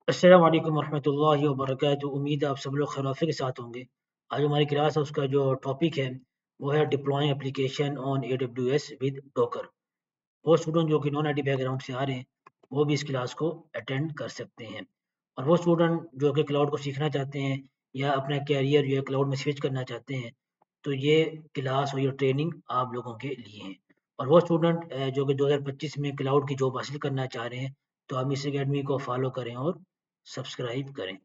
अस्सलाम वालेकुम रहमतुल्लाहि व बरकातुहू। उम्मीद है आप सब लोग खैर के साथ होंगे। आज हमारी क्लास है उसका जो टॉपिक है वो है deploying application on AWS with Docker. वो स्टूडेंट जो कि नॉन आईटी बैकग्राउंड से आ रहे हैं वो भी इस क्लास को अटेंड कर सकते हैं। और वो स्टूडेंट जो कि क्लाउड को सीखना चाहते हैं या अपना कैरियर जो है क्लाउड में स्विच करना चाहते हैं तो ये क्लास और ये ट्रेनिंग आप लोगों के लिए है। और वो स्टूडेंट जो कि 2025 में क्लाउड की जॉब हासिल करना चाह रहे हैं तो हम इस अकेडमी को फॉलो करें और सब्सक्राइब करें।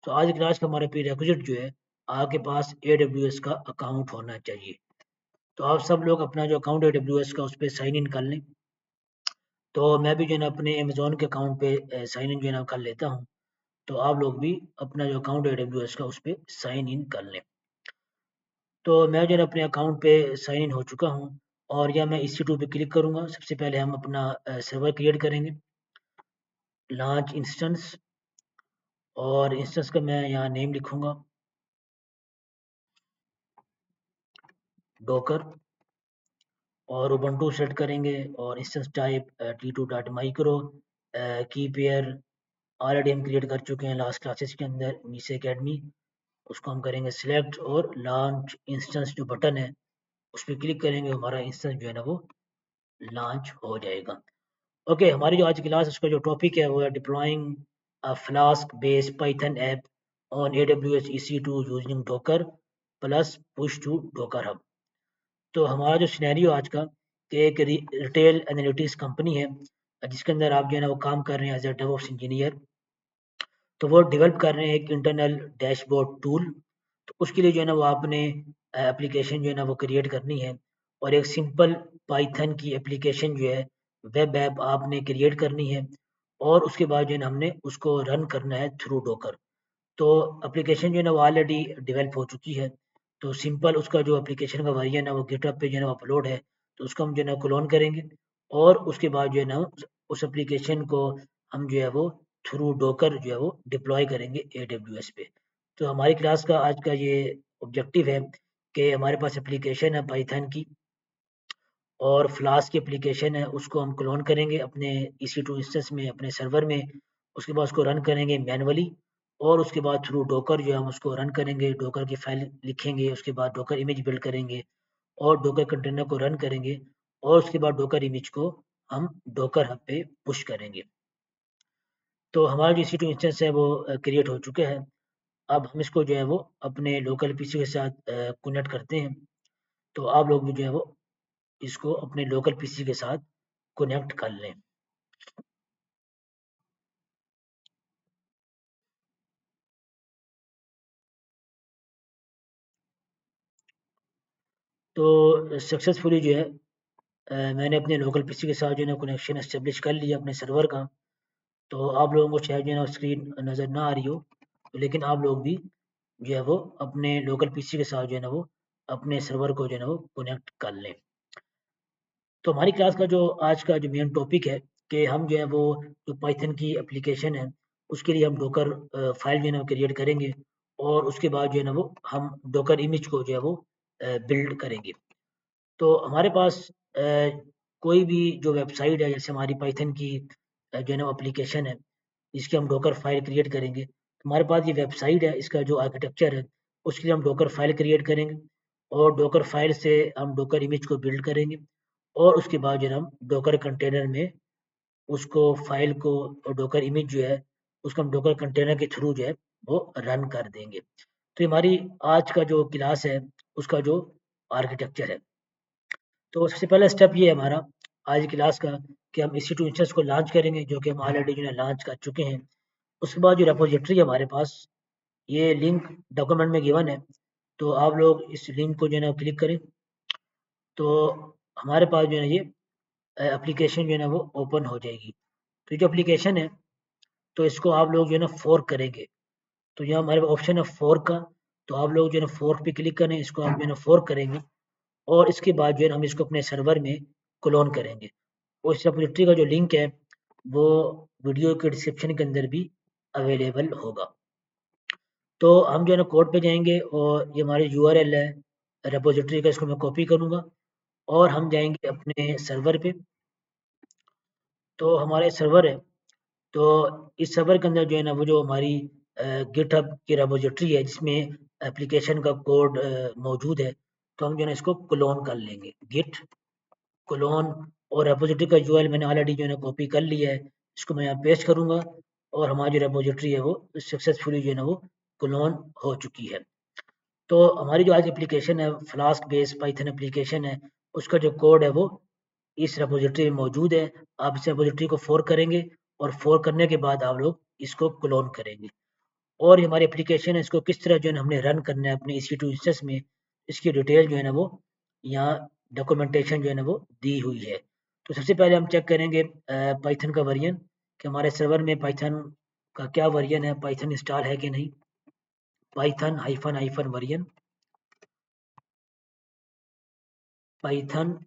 तो आज क्लास का हमारा प्रीरेक्विजिट जो है आपके पास AWS का अकाउंट होना चाहिए। तो आप सब लोग अपना जो अकाउंट AWS का उस पे साइन इन कर लें। तो मैं भी जो है ना अपने अमेज़न के अकाउंट पे साइन इन जो है ना कर लेता हूँ। तो आप लोग भी अपना जो अकाउंट AWS का उस पे साइन इन कर लें। तो मैं जो है ना अपने अकाउंट पे साइन इन हो चुका हूँ और या मैं EC2 पे क्लिक करूँगा। सबसे पहले हम अपना सर्वर क्रिएट करेंगे, लॉन्च इंस्टेंस और इंस्टेंस का मैं यहाँ नेम लिखूँगा डॉकर और उबंटू सेट करेंगे और इंस्टेंस टाइप T2.micro की पेयर ऑलरेडी हम क्रिएट कर चुके हैं लास्ट क्लासेस के अंदर मीसे एकेडमी। उसको हम करेंगे सिलेक्ट और लॉन्च इंस्टेंस जो बटन है उस पर क्लिक करेंगे, हमारा इंस्टेंस जो है ना वो लॉन्च हो जाएगा। ओके, हमारी जो आज की क्लास उसका जो टॉपिक है वो है deploying a flask based python app on AWS EC2 using docker plus push to docker hub. तो हमारा जो सिनेरियो आज का कि एक रिटेल एनालिटिक्स कंपनी है जिसके अंदर आप जो है ना वो काम कर रहे हैं एज ए डेवऑप्स इंजीनियर। तो वो डेवलप कर रहे हैं एक इंटरनल डैशबोर्ड टूल। तो उसके लिए जो है ना वो आपने एप्लीकेशन जो है ना वो क्रिएट करनी है और एक सिंपल पाइथन की एप्लीकेशन जो है वेब ऐप आपने क्रिएट करनी है और उसके बाद जो है ना हमने उसको रन करना है थ्रू डॉकर। तो एप्लीकेशन जो है ना वो ऑलरेडी डेवलप हो चुकी है। तो सिंपल उसका जो एप्लीकेशन का वर्जन है वो गिटहब पे जो है ना अपलोड है। तो उसको हम जो है ना क्लोन करेंगे और उसके बाद जो है ना उस एप्लीकेशन को हम जो है वो थ्रू डॉकर जो है वो डिप्लॉय करेंगे AWS पे। तो हमारी क्लास का आज का ये ऑब्जेक्टिव है कि हमारे पास एप्लीकेशन है पाइथन की और फ्लास्क की एप्लीकेशन है उसको हम क्लोन करेंगे अपने EC2 इंस्टेंस में अपने सर्वर में। उसके बाद उसको रन करेंगे मैनुअली और उसके बाद थ्रू डॉकर जो है हम उसको रन करेंगे, डॉकर की फाइल लिखेंगे, उसके बाद डॉकर इमेज बिल्ड करेंगे और डॉकर कंटेनर को रन करेंगे और उसके बाद डॉकर इमेज को हम डॉकर हब पे पुश करेंगे। तो हमारा जो EC2 इंस्टेंस है वो क्रिएट हो चुके हैं। अब हम इसको जो है वो अपने लोकल पीसी के साथ कनेक्ट करते हैं। तो आप लोग भी जो है वो इसको अपने लोकल पीसी के साथ कनेक्ट कर लें। तो सक्सेसफुली जो है मैंने अपने लोकल पीसी के साथ जो है ना कनेक्शन एस्टेब्लिश कर लिया अपने सर्वर का। तो आप लोगों को शायद जो है ना स्क्रीन नज़र ना आ रही हो, तो लेकिन आप लोग भी जो है वो अपने लोकल पीसी के साथ जो है ना वो अपने सर्वर को जो है ना वो कनेक्ट कर लें। तो हमारी क्लास का जो आज का जो मेन टॉपिक है कि हम जो है वो जो पाइथन की एप्लीकेशन है उसके लिए हम डॉकर फाइल जो है ना क्रिएट करेंगे और उसके बाद जो है ना वो हम डॉकर इमेज को जो है वो बिल्ड करेंगे। तो हमारे पास कोई भी जो वेबसाइट है जैसे हमारी पाइथन की जो है ना एप्लीकेशन है इसकी हम डॉकर फाइल क्रिएट करेंगे। तो हमारे पास ये वेबसाइट है, इसका जो आर्किटेक्चर है उसके लिए हम डॉकर फाइल क्रिएट करेंगे और डॉकर फाइल से हम डॉकर इमेज को बिल्ड करेंगे और उसके बाद जो है हम डॉकर कंटेनर में उसको फाइल को और डॉकर इमेज जो है उसको हम डॉकर कंटेनर के थ्रू जो है वो रन कर देंगे। तो ये हमारी आज का जो क्लास है उसका जो आर्किटेक्चर है। तो सबसे पहला स्टेप ये है हमारा आज की क्लास का कि हम EC2 इंस्टेंस को लॉन्च करेंगे जो कि हम ऑलरेडी जो है लॉन्च कर चुके हैं। उसके बाद जो रिपॉजिटरी है हमारे पास ये लिंक डॉक्यूमेंट में गिवन है। तो आप लोग इस लिंक को जो है ना क्लिक करें तो हमारे पास जो है ये एप्लीकेशन जो है ना वो ओपन हो जाएगी। तो ये जो एप्लीकेशन है तो इसको आप लोग जो है ना फ़ोर्क करेंगे। तो यहाँ हमारे पास ऑप्शन है फ़ोर्क का, तो आप लोग जो है ना फ़ोर्क पे क्लिक करें, इसको आप जो है ना फ़ोर्क करेंगे और इसके बाद जो है ना हम इसको अपने सर्वर में क्लोन करेंगे। और इस रिपॉजिटरी का जो लिंक है वो वीडियो के डिस्क्रिप्शन के अंदर भी अवेलेबल होगा। तो हम जो है ना कोड पे जाएँगे और ये हमारी URL है रिपॉजिटरी का, इसको मैं कॉपी करूँगा और हम जाएँगे अपने सर्वर पे। तो हमारे सर्वर है तो इस सर्वर के अंदर जो है ना वो जो हमारी गिटहब की रेपोजिटरी है जिसमें एप्लीकेशन का कोड मौजूद है, तो हम जो है ना इसको क्लोन कर लेंगे। गिट क्लोन और रेपोजिटरी का यूआरएल मैंने ऑलरेडी जो है ना कॉपी कर लिया है, इसको मैं यहाँ पेस्ट करूँगा और हमारी जो रेपोजिटरी है वो सक्सेसफुली जो है ना वो क्लोन हो चुकी है। तो हमारी जो आज एप्लीकेशन है फ्लास्क बेस्ड पाइथन एप्लीकेशन है, उसका जो कोड है वो इस रेपोजिटरी में मौजूद है। आप इस रेपोजिटरी को फोर्क करेंगे और फोर्क करने के बाद आप लोग इसको क्लोन करेंगे और ये हमारी एप्लीकेशन है इसको किस तरह जो है ना हमने रन करना है अपने EC2 इंस्टेंस में, इसकी डिटेल जो है ना वो यहाँ डॉक्यूमेंटेशन जो है ना वो दी हुई है। तो सबसे पहले हम चेक करेंगे पाइथन का वर्जन कि हमारे सर्वर में पाइथन का क्या वर्जन है, पाइथन इंस्टॉल है कि नहीं। Python hyphen hyphen version, Python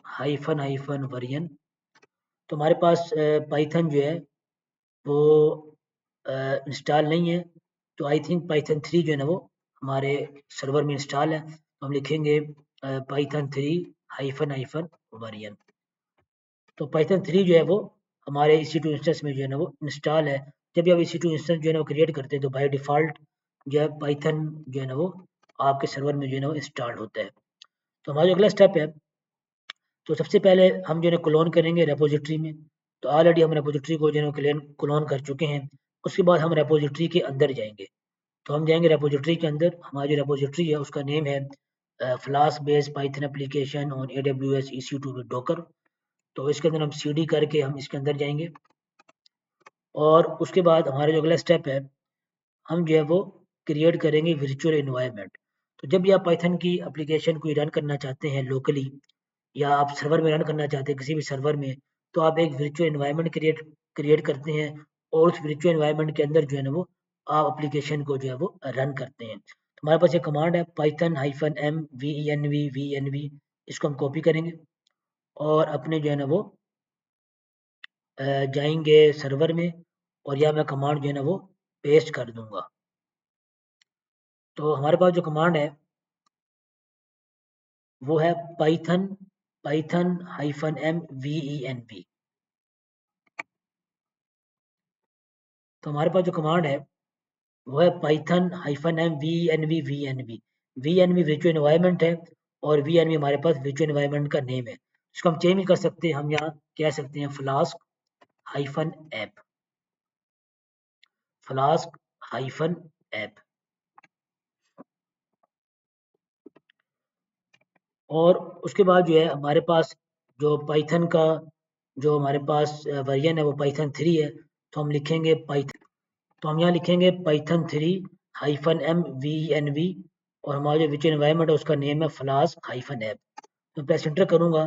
hyphen hyphen version. तो हमारे पास पाइथन जो है वो इंस्टॉल नहीं है, तो आई थिंक पाइथन 3 जो है ना वो हमारे सर्वर में इंस्टॉल है। तो हम लिखेंगे पाइथन 3 हाइफन हाइफन वर्जन। तो पाइथन 3 जो है वो हमारे EC2 इंस्टेंस में जो है ना वो इंस्टॉल है। जब भी आप EC2 इंस्टेंस जो है ना वो क्रिएट करते हैं तो बाय डिफ़ॉल्ट जो है पाइथन जो है ना वो आपके सर्वर में जो है ना वो इंस्टॉल होता है। तो हमारा जो अगला स्टेप है, तो सबसे पहले हम जो है क्लोन करेंगे रेपोजिटरी में। तो ऑलरेडी हम रेपोजिटरी को जो है क्लोन कर चुके हैं। उसके बाद हम रेपोजिटरी के अंदर जाएंगे। तो हम जाएंगे रेपोजिटरी के अंदर, हमारी जो रेपोजिटरी है उसका नेम है flask based Python application on AWS EC2 with Docker. तो इसके अंदर हम CD करके हम इसके अंदर जाएंगे और उसके बाद हमारा जो अगला स्टेप है, हम जो है वो क्रिएट करेंगे वर्चुअल एनवायरनमेंट। तो जब भी आप पाइथन की एप्लीकेशन को रन करना चाहते हैं लोकली या आप सर्वर में रन करना चाहते हैं किसी भी सर्वर में, तो आप एक वर्चुअल एनवायरनमेंट क्रिएट क्रिएट करते हैं और उस वर्चुअल एनवायरनमेंट के अंदर जो है ना वो आप एप्लीकेशन को जो है वो रन करते हैं। तो हमारे पास एक कमांड है python hyphen M V N V V N V, इसको हम कॉपी करेंगे और अपने जो है ना वो जाएंगे सर्वर में और या मैं कमांड जो है ना वो पेस्ट कर दूंगा। तो हमारे पास जो कमांड है वो है python python hyphen M V E N P. तो हमारे पास जो कमांड है वो है python hyphen M V N V virtual environment है और वी एन वी हमारे पास वर्चुअल एनवायरनमेंट का नेम है। इसको हम चेंज भी कर सकते हैं, हम यहाँ कह सकते हैं flask hyphen app, flask hyphen app. और उसके बाद जो है हमारे पास जो पाइथन का जो हमारे पास वर्जन है वो पाइथन 3 है। तो हम लिखेंगे पाइथन, तो हम यहाँ लिखेंगे python 3 hyphen M V N V और हमारा जो विच एनवायरनमेंट है उसका नेम है फ्लास्क हाइफन ऐप। तो प्रेस एंटर करूँगा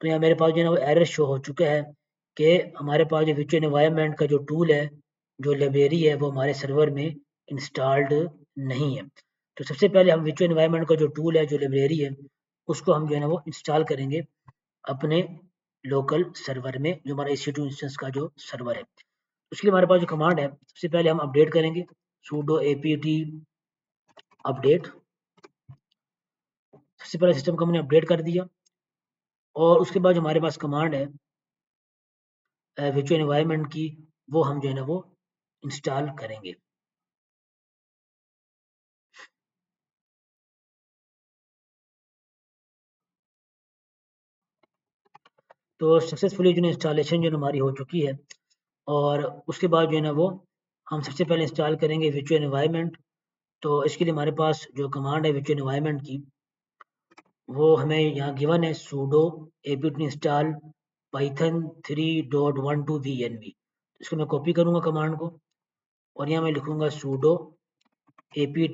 तो यहाँ मेरे पास जो है ना वो एरर शो हो चुका है कि हमारे पास जो विच एनवायरनमेंट का जो टूल है, जो लाइब्रेरी है वो हमारे सर्वर में इंस्टॉल्ड नहीं है। तो सबसे पहले हम विच एनवायरनमेंट का जो टूल है, जो लाइब्रेरी है, उसको हम जो है ना वो इंस्टॉल करेंगे अपने लोकल सर्वर में, जो हमारा EC2 इंस्टेंस का जो सर्वर है। उसके लिए हमारे पास जो कमांड है, सबसे पहले हम अपडेट करेंगे sudo apt अपडेट। सबसे पहले सिस्टम को हमने अपडेट कर दिया और उसके बाद जो हमारे पास कमांड है वर्चुअल एनवायरनमेंट की, वो हम जो है ना वो इंस्टॉल करेंगे। तो सक्सेसफुली जो है इंस्टॉलेशन जो हमारी हो चुकी है और उसके बाद जो है ना वो हम सबसे पहले इंस्टॉल करेंगे वर्चुअल एनवायरनमेंट। तो इसके लिए हमारे पास जो कमांड है वर्चुअल एनवायरनमेंट की, वो हमें यहाँ गिवन है sudo apt install python 3.12 vnv। इसको मैं कॉपी करूँगा कमांड को और यहाँ मैं लिखूँगा sudo apt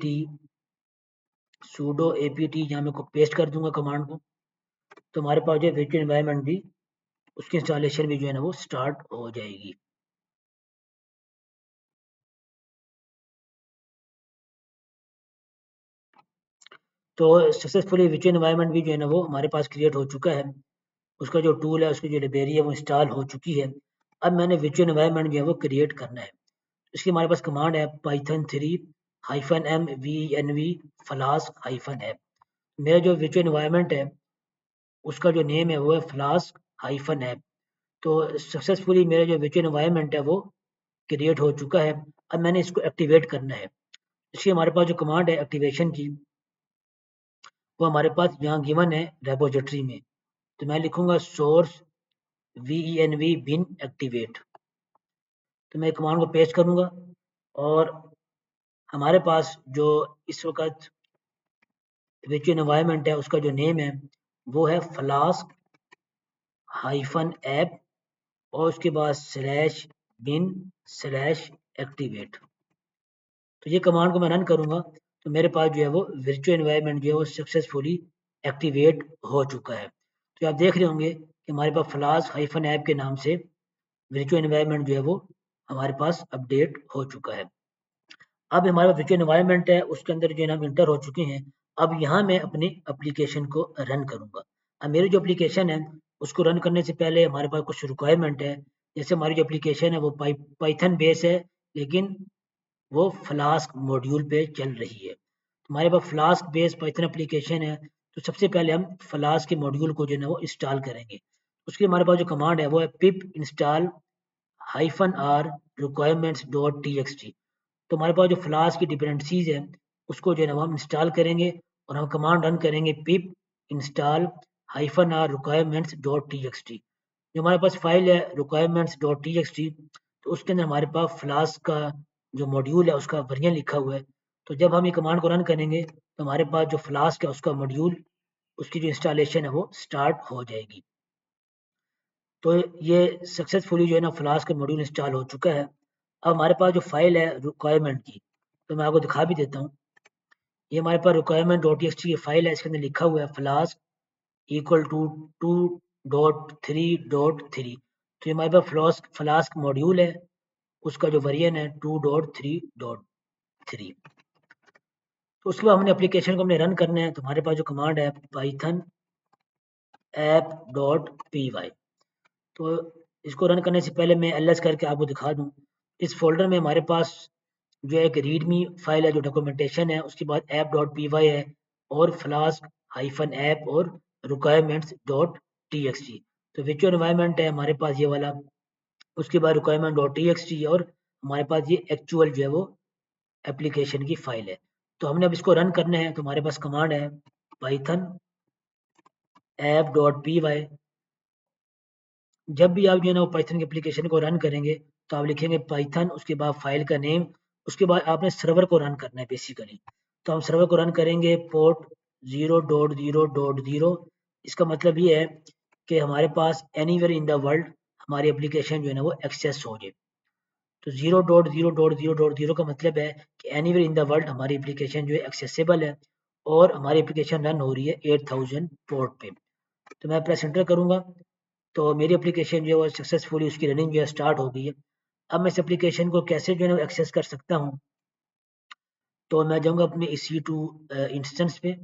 यहाँ मैं पेस्ट कर दूँगा कमांड को। तो हमारे पास जो वर्चुअल एनवायरनमेंट भी, उसकी इंस्टॉलेशन भी जो है ना वो स्टार्ट हो जाएगी। तो सक्सेसफुली वर्चुअल एनवायरनमेंट भी जो है ना वो हमारे पास क्रिएट हो चुका है। उसका जो टूल है, उसकी जो लाइब्रेरी है वो इंस्टॉल हो चुकी है। अब मैंने वर्चुअल एनवायरनमेंट जो है वो क्रिएट करना है। इसकी हमारे पास कमांड है python 3 hyphen M V N V flask hyphen app. मेरा जो वर्चुअल एनवायरनमेंट है उसका जो नेम है वो है फ्लास्क हाइफन ऐप। तो सक्सेसफुली मेरा जो वर्चुअल एनवायरनमेंट है वो क्रिएट हो चुका है। अब मैंने इसको एक्टिवेट करना है। इसकी हमारे पास जो कमांड है एक्टिवेशन की, वो हमारे पास यहाँ गिवन है रेपोजिटरी में। तो मैं लिखूंगा सोर्स venv bin एक्टिवेट। तो मैं कमांड को पेस्ट करूंगा और हमारे पास जो इस वक्त वर्चुअल एनवायरनमेंट है उसका जो नेम है वो है फ्लास्क हाइफन ऐप और उसके बाद स्लैश बिन स्लैश एक्टिवेट। तो ये कमांड को मैं रन करूंगा तो मेरे पास जो है वो वर्चुअल एनवायरनमेंट जो है वो सक्सेसफुली एक्टिवेट हो चुका है। तो आप देख रहे होंगे कि हमारे पास फ्लास्क हाइफन ऐप के नाम से वर्चुअल एनवायरनमेंट जो है वो हमारे पास अपडेट हो चुका है। अब हमारा वर्चुअल एनवायरनमेंट है उसके अंदर जो है हम इंटर हो चुके हैं। अब यहाँ मैं अपनी एप्लीकेशन को रन करूँगा। अब मेरी जो एप्लीकेशन है उसको रन करने से पहले हमारे पास कुछ रिक्वायरमेंट है। जैसे हमारी जो एप्लीकेशन है वो पाइथन बेस है, लेकिन वो फ्लास्क मॉड्यूल पे चल रही है। हमारे पास फ्लास्क बेस पाइथन एप्लीकेशन है, तो सबसे पहले हम फ्लास्क के मॉड्यूल को जो है वो इंस्टॉल करेंगे। उसके हमारे पास जो कमांड है वो है पिप इंस्टॉल -r requirements.txt। तो हमारे पास जो फ्लास्क की डिपेंडेंसीज है उसको जो है ना हम इंस्टॉल करेंगे और हम कमांड रन करेंगे पिप इंस्टॉल -r requirements.txt। जो हमारे पास फाइल है requirements.txt, तो उसके अंदर हमारे पास फ्लास्क का जो मॉड्यूल है उसका वर्जन लिखा हुआ है। तो जब हम ये कमांड को रन करेंगे तो हमारे पास जो फ्लास्क है उसका मॉड्यूल, उसकी जो इंस्टॉलेशन है वो स्टार्ट हो जाएगी। तो ये सक्सेसफुली जो है ना फ्लास्क का मॉड्यूल इंस्टॉल हो चुका है। अब हमारे पास जो फाइल है रिक्वायरमेंट की, तो मैं आपको दिखा भी देता हूँ। ये हमारे पास रिक्वायरमेंट डॉट टी की फाइल है, इसके अंदर लिखा हुआ है फ्लास्क इक्वल टू 2.3.3। तो ये हमारे पास फ्लास्क मॉड्यूल है, उसका जो वर्जन है 2.3.3। तो उसके बाद हमने एप्लीकेशन को हमने रन करना है, तो हमारे पास जो कमांड है पाइथन app.py। तो इसको रन करने से पहले मैं ls करके आपको दिखा दूं। इस फोल्डर में हमारे पास जो एक रीडमी फाइल है जो डॉक्यूमेंटेशन है, उसके बाद app.py है और फ्लास्क हाइफन ऐप और requirements.txt। तो वर्चुअल एनवायरनमेंट है हमारे पास ये वाला, उसके बाद requirement.txt और हमारे पास ये एक्चुअल जो है वो एप्लीकेशन की फाइल है। तो हमने अब इसको रन करना है, तो हमारे पास कमांड है पाइथन app.py। जब भी आप जो है ना वो पाइथन की एप्लीकेशन को रन करेंगे तो आप लिखेंगे पाइथन, उसके बाद फाइल का नेम, उसके बाद आपने सर्वर को रन करना है बेसिकली। तो हम सर्वर को रन करेंगे पोर्ट 0.0.0। इसका मतलब ये है कि हमारे पास एनीवेयर इन द वर्ल्ड हमारी एप्लीकेशन जो है ना वो एक्सेस हो जाए। तो 0.0.0.0 का मतलब है कि एनीवेयर इन द वर्ल्ड हमारी एप्लीकेशन जो है एक्सेसिबल है और हमारी एप्लीकेशन रन हो रही है 8000 पोर्ट पे। तो मैं प्रेस एंटर करूंगा तो मेरी एप्लीकेशन जो है वो सक्सेसफुली उसकी रनिंग जो है स्टार्ट हो गई है। अब मैं इस एप्लीकेशन को कैसे जो है ना एक्सेस कर सकता हूँ, तो मैं जाऊँगा अपने EC2 इंस्टेंस पे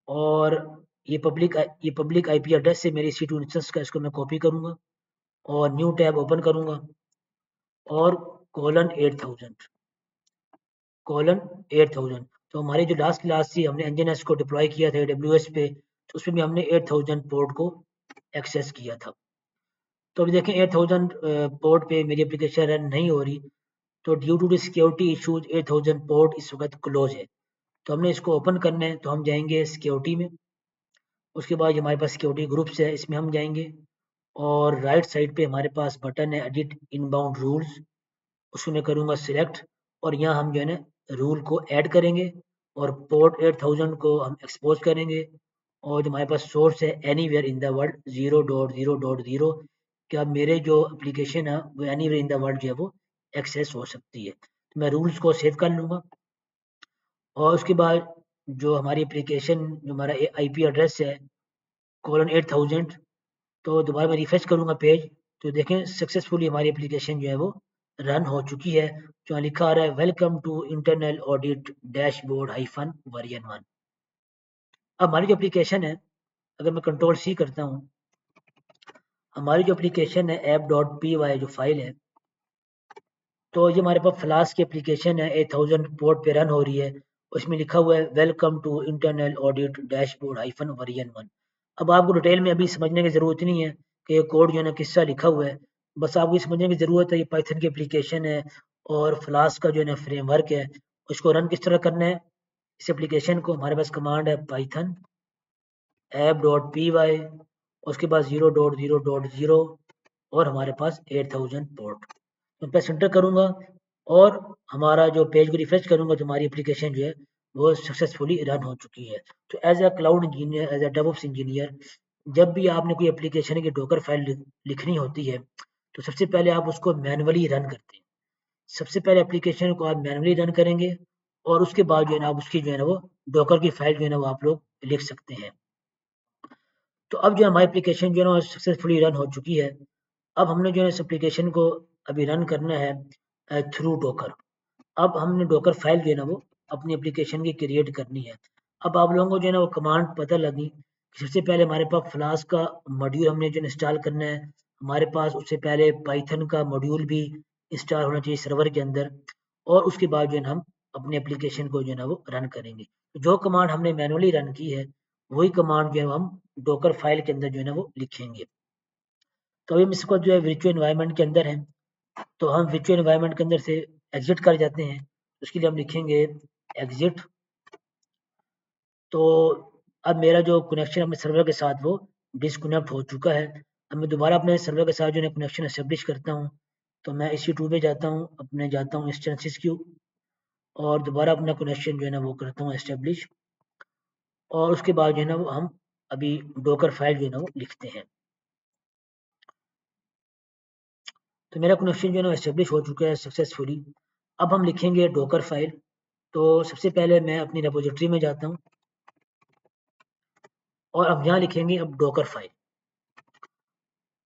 और ये पब्लिक IP एड्रेस से मेरी EC2 इंस्टेंस का इसको मैं कॉपी करूँगा और न्यू टैब ओपन करूँगा और :8000 तो हमारी जो लास्ट क्लास थी हमने nginx को डिप्लॉय किया था AWS पे, तो उसमें भी हमने 8000 पोर्ट को एक्सेस किया था। तो अभी देखें 8000 पोर्ट पे मेरी एप्लीकेशन रन नहीं हो रही, तो due to the security issues 8000 port इस वक्त क्लोज है। तो हमने इसको ओपन करना है, तो हम जाएंगे सिक्योरिटी में। उसके बाद हमारे पास सिक्योरिटी ग्रुप्स है, इसमें हम जाएंगे और राइट साइड पे हमारे पास बटन है एडिट इनबाउंड रूल्स, उसको मैं करूँगा सिलेक्ट और यहाँ हम जो है ना रूल को ऐड करेंगे और पोर्ट 8000 को हम एक्सपोज करेंगे और जो हमारे पास सोर्स है एनीवेयर इन द वर्ल्ड 0.0.0, कि अब मेरे जो एप्लीकेशन है वो एनीवेयर इन द वर्ल्ड जो है वो एक्सेस हो सकती है। तो मैं रूल्स को सेव कर लूँगा और उसके बाद जो हमारी एप्लीकेशन जो हमारा IP एड्रेस है :8000, तो दोबारा मैं रिफ्रेश करूँगा पेज, तो देखें सक्सेसफुली हमारी एप्लीकेशन जो है वो रन हो चुकी है। जो लिखा आ रहा है welcome to internal audit dashboard -version 1। अब हमारी जो एप्लीकेशन है, अगर मैं कंट्रोल C करता हूँ, हमारी जो एप्लीकेशन है app.py जो फाइल है, तो ये हमारे पास फ्लास्क की एप्लीकेशन है 8000 पोर्ट पे रन हो रही है। उसमें लिखा हुआ है welcome to internal audit dashboard -version 1। अब आपको डिटेल में अभी समझने की ज़रूरत नहीं है कि ये कोड जो है ना किस तरह लिखा हुआ है, बस आपको ये समझने की ज़रूरत है ये पाइथन की एप्लीकेशन है और फ्लास्क का जो है ना फ्रेमवर्क है, उसको रन किस तरह करना है। इस एप्लीकेशन को हमारे पास कमांड है पाइथन app.py, उसके बाद 0.0.0 और हमारे पास 8000 पोर्ट। तो मैं प्रेस एंटर करूँगा और हमारा जो पेज को रिफ्रेश करूँगा तो हमारी एप्लीकेशन जो है वो सक्सेसफुली रन हो चुकी है। तो as a cloud engineer, as a DevOps engineer, जब भी आपने कोई एप्लीकेशन की डॉकर फाइल लिखनी होती है तो सबसे पहले आप उसको मैनुअली रन करते हैं। सबसे पहले एप्लीकेशन को आप मैनुअली रन करेंगे और उसके बाद जो है ना आप उसकी जो है ना वो डॉकर की फाइल जो है ना वो आप लोग लिख सकते हैं। तो अब जो हमारी एप्लीकेशन जो है ना सक्सेसफुली रन हो चुकी है। अब हमने जो है इस एप्लीकेशन को अभी रन करना है थ्रू डॉकर। अब हमने डॉकर फाइल जो है ना वो अपनी एप्लीकेशन की क्रिएट करनी है। अब आप लोगों को जो है ना वो कमांड पता लगी कि सबसे पहले हमारे पास फ्लास्क का मॉड्यूल हमने जो इंस्टॉल करना है। हमारे पास उससे पहले पाइथन का मॉड्यूल भी इंस्टॉल होना चाहिए सर्वर के अंदर और उसके बाद जो है हम अपने एप्लीकेशन को जो है ना वो रन करेंगे। तो जो कमांड हमने मैनुअली रन की है वही कमांड जो है हम डॉकर फाइल के अंदर जो है ना वो लिखेंगे। तो अभी हम इसको जो है वर्चुअल एनवायरनमेंट के अंदर है तो हम वर्चुअल एनवायरनमेंट के अंदर से एग्जिट कर जाते हैं। उसके लिए हम लिखेंगे एग्जिट। तो अब मेरा जो कनेक्शन अपने सर्वर के साथ वो डिसकनेक्ट हो चुका है। अब मैं दोबारा अपने सर्वर के साथ जो है कनेक्शन एस्टेब्लिश करता हूँ। तो मैं इसी टू पे जाता हूँ, अपने जाता हूँ इंस्टेंसेस क्यू और दोबारा अपना कनेक्शन जो है ना वो करता हूँ एस्टेब्लिश और उसके बाद जो है ना वो हम अभी डॉकर फाइल जो है ना वो लिखते हैं। तो मेरा कनेक्शन जो है ना एस्टेब्लिश हो चुका है सक्सेसफुली। अब हम लिखेंगे डॉकर फाइल। तो सबसे पहले मैं अपनी रेपॉजिटरी में जाता हूँ और अब यहाँ लिखेंगे अब डॉकर फाइल।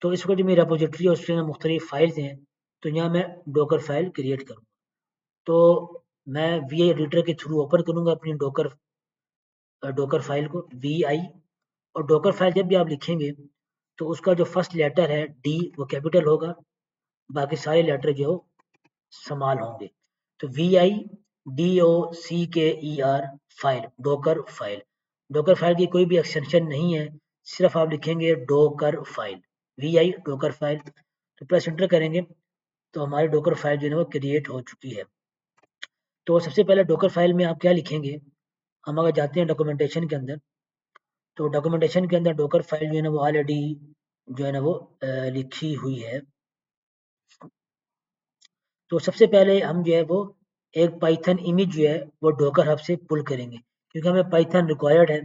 तो इस वक्त जो मेरी रेपॉजिटरी है उसमें मुख्तलिफ फाइल्स हैं। तो यहाँ मैं डॉकर फाइल क्रिएट करूँगा। तो मैं वी एडिटर के थ्रू ओपन करूँगा अपनी डॉकर फाइल को VI। और डॉकर फाइल जब भी आप लिखेंगे तो उसका जो फर्स्ट लेटर है D वो कैपिटल होगा, बाकी सारे लेटर जो स्मॉल होंगे। तो VIDOCKER file, Docker file. Docker file की कोई भी एक्सटेंशन नहीं है, सिर्फ आप लिखेंगे Docker file, VI Docker file. तो प्रेस एंटर करेंगे तो हमारी डॉकर फाइल जो है वो क्रिएट हो चुकी है। तो सबसे पहले डॉकर फाइल में आप क्या लिखेंगे, हम अगर जाते हैं डॉक्यूमेंटेशन के अंदर तो डॉक्यूमेंटेशन के अंदर डॉकर फाइल जो है ना वो ऑलरेडी जो है ना वो लिखी हुई है। तो सबसे पहले हम जो है वो एक पाइथन इमेज जो है वो डॉकर हब से पुल करेंगे क्योंकि हमें पाइथन रिक्वायर्ड है।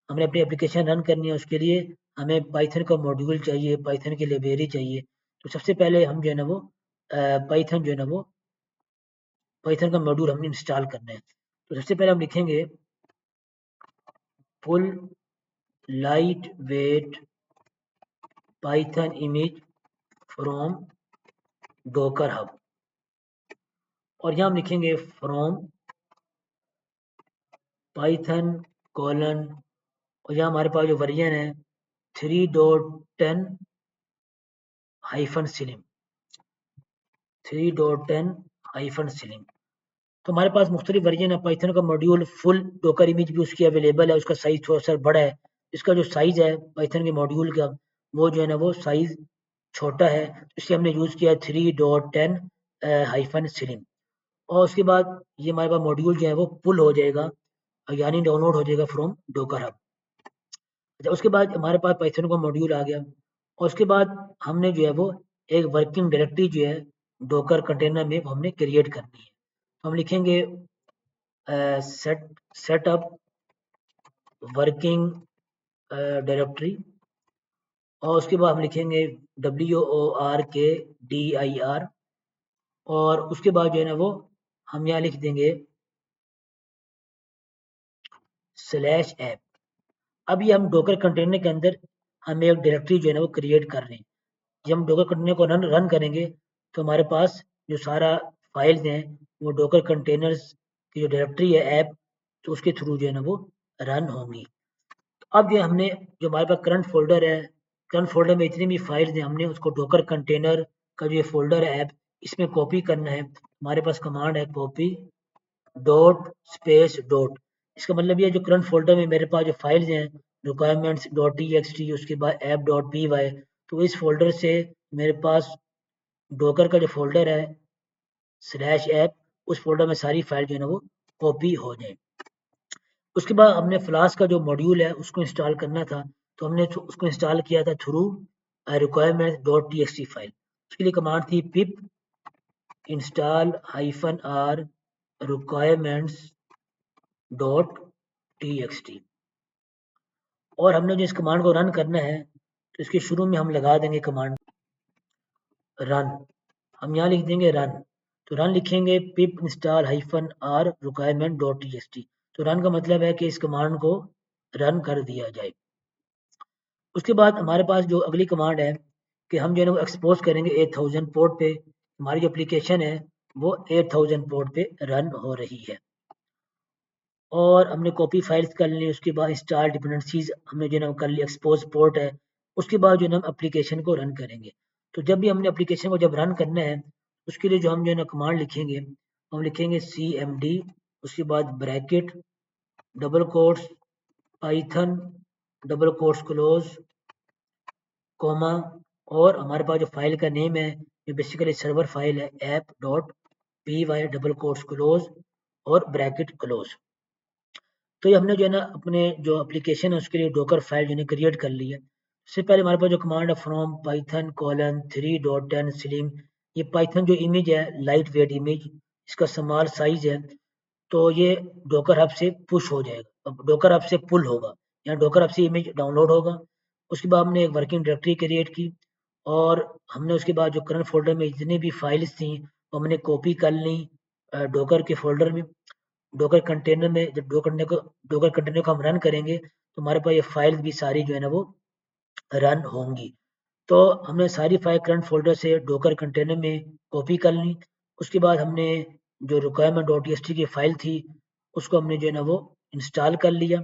हमने अपनी एप्लीकेशन रन करनी है उसके लिए हमें पाइथन का मॉड्यूल चाहिए, पाइथन की लाइब्रेरी चाहिए। तो सबसे पहले हम जो है ना वो पाइथन जो है ना वो पाइथन का मॉड्यूल हमने इंस्टॉल करना है। तो सबसे पहले हम लिखेंगे full light weight Python image from Docker hub और यहाँ हम लिखेंगे फ्रॉम पाइथन कॉलन और यहाँ हमारे पास जो वर्जन है 3.10 हाइफन सिलिम 3.10 हाइफन सिलिम। तो हमारे पास मुख्तलिफ वर्जन है पाइथन का मॉड्यूल। फुल डॉकर इमेज भी उसकी अवेलेबल है, उसका साइज थोड़ा सा बड़ा है। इसका जो साइज है पाइथन के मॉड्यूल का वो जो है ना वो साइज छोटा है, इसलिए हमने यूज़ किया 3.10 हाइफन सिलिम। और उसके बाद ये हमारे पास मॉड्यूल जो है वो पुल हो जाएगा यानी डाउनलोड हो जाएगा फ्रॉम डॉकर हब। अच्छा, उसके बाद हमारे पास पाइथन का मॉड्यूल आ गया और उसके बाद हमने जो है वो एक वर्किंग डायरेक्टरी जो है डॉकर कंटेनर में वो हमने क्रिएट करनी है। तो हम लिखेंगे सेटअप वर्किंग डायरेक्टरी और उसके बाद हम लिखेंगे WORKDIR और उसके बाद जो है ना वो हम यहाँ लिख देंगे /ऐप। अब ये हम डॉकर कंटेनर के अंदर हम एक डायरेक्टरी जो है ना वो क्रिएट कर रहे हैं। जब हम डॉकर कंटेनर को रन करेंगे तो हमारे पास जो सारा फाइल्स हैं वो डॉकर कंटेनर्स की जो डायरेक्टरी है ऐप तो उसके थ्रू जो है ना वो रन होंगी। अब ये हमने जो हमारे पास करंट फ़ोल्डर है, करंट फ़ोल्डर में जितनी भी फाइल्स हैं हमने उसको डॉकर कंटेनर का जो ये फ़ोल्डर है ऐप इसमें कॉपी करना है। हमारे पास कमांड है कॉपी डॉट स्पेस डॉट। इसका मतलब ये जो करंट फ़ोल्डर में मेरे पास जो फाइल्स हैं requirements dot T X T, उसके बाद ऐप डॉट पी वाई। तो इस फोल्डर से मेरे पास डोकर का जो फोल्डर है स्लैश ऐप, उस फोल्डर में सारी फाइल जो है ना वो कॉपी हो जाए। उसके बाद हमने फ्लास्क का जो मॉड्यूल है उसको इंस्टॉल करना था, तो हमने उसको इंस्टॉल किया था through requirement dot T X T file. उसके लिए कमांड थी pip install hyphen R requirements dot T X T. और हमने जो इस कमांड को रन करना है तो इसके शुरू में हम लगा देंगे कमांड रन। हम यहाँ लिख देंगे रन, तो रन लिखेंगे pip install hyphen R requirement dot T X T. तो रन का मतलब है कि इस कमांड को रन कर दिया जाए। उसके बाद हमारे पास जो अगली कमांड है कि हम जो है ना वो एक्सपोज करेंगे 8000 पोर्ट पे। हमारी जो एप्लीकेशन है वो 8000 पोर्ट पे रन हो रही है। और हमने कॉपी फाइल्स कर ली, उसके बाद इंस्टॉल डिपेंडेंसीज हमने जो है ना कर ली, एक्सपोज पोर्ट है। उसके बाद जो है ना हम एप्लीकेशन को रन करेंगे। तो जब भी हमने एप्लीकेशन को जब रन करना है उसके लिए जो हम जो है ना कमांड लिखेंगे, हम लिखेंगे cmd, उसके बाद bracket double quotes python double quotes close comma, और हमारे पास जो फाइल का नेम है जो बेसिकली सर्वर फाइल है app dot P Y double quotes close और ब्रैकेट क्लोज। तो ये हमने जो है ना अपने जो एप्लीकेशन है उसके लिए डोकर फाइल जो है क्रिएट कर ली है। उससे पहले हमारे पास जो कमांड है फ्रॉम पाइथन कोलन 3.10 स्लिम, ये पाइथन जो इमेज है लाइट वेट इमेज, इसका स्मॉल साइज है, तो ये डोकर हब से पुश हो जाएगा। अब डोकर हब से पुल होगा या डोकर हब से इमेज डाउनलोड होगा। उसके बाद हमने एक वर्किंग डायरेक्टरी क्रिएट की और हमने उसके बाद जो करंट फोल्डर में जितनी भी फाइल्स थी वो हमने कॉपी कर ली डोकर के फोल्डर में। डोकर कंटेनर में जब डोकर कंटेनर को हम रन करेंगे तो हमारे पास ये फाइल भी सारी जो है ना वो रन होंगी। तो हमने सारी फाइल करंट फोल्डर से डोकर कंटेनर में कॉपी कर ली। उसके बाद हमने जो रिक्वायरमेंट डॉट टी की फाइल थी उसको हमने जो है ना वो इंस्टॉल कर लिया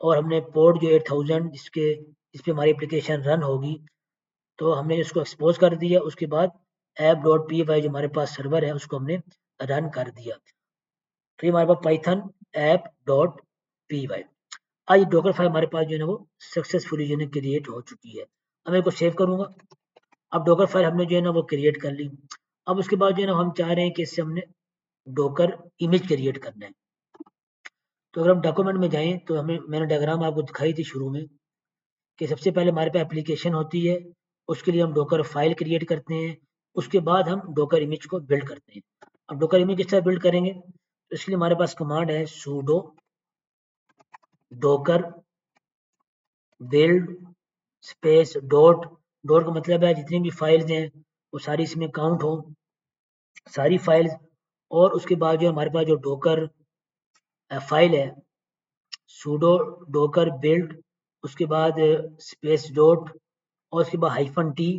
और हमने पोर्ट जो 8000 जिस पे हमारी एप्लीकेशन रन होगी तो हमने इसको एक्सपोज कर दिया। उसके बाद ऐप डॉट पी वाई जो हमारे पास सर्वर है उसको हमने रन कर दिया। तो ये हमारे पास Python app dot P Y. आज डॉकर फाइल हमारे पास जो है ना वो सक्सेसफुली जो है क्रिएट हो चुकी है। अब मैं इसको सेव करूंगा। अब डॉकर फाइल हमने जो है ना वो क्रिएट कर ली। अब उसके बाद जो है ना हम चाह रहे हैं कि इससे हमने डॉकर इमेज क्रिएट करना है। तो अगर हम डॉक्यूमेंट में जाएं तो हमें मैंने डायग्राम आपको दिखाई थी शुरू में कि सबसे पहले हमारे पास एप्लीकेशन होती है, उसके लिए हम डॉकर फाइल क्रिएट करते हैं, उसके बाद हम डॉकर इमेज को बिल्ड करते हैं। अब डॉकर इमेज किस तरह बिल्ड करेंगे, तो इसके लिए हमारे पास कमांड है sudo docker build space dot. Dot का मतलब है जितनी भी फाइल्स हैं वो सारी इसमें काउंट हो, सारी फाइल्स। और उसके बाद जो हमारे पास जो डॉकर फाइल है sudo docker build, उसके बाद स्पेस डॉट और उसके बाद हाइफन टी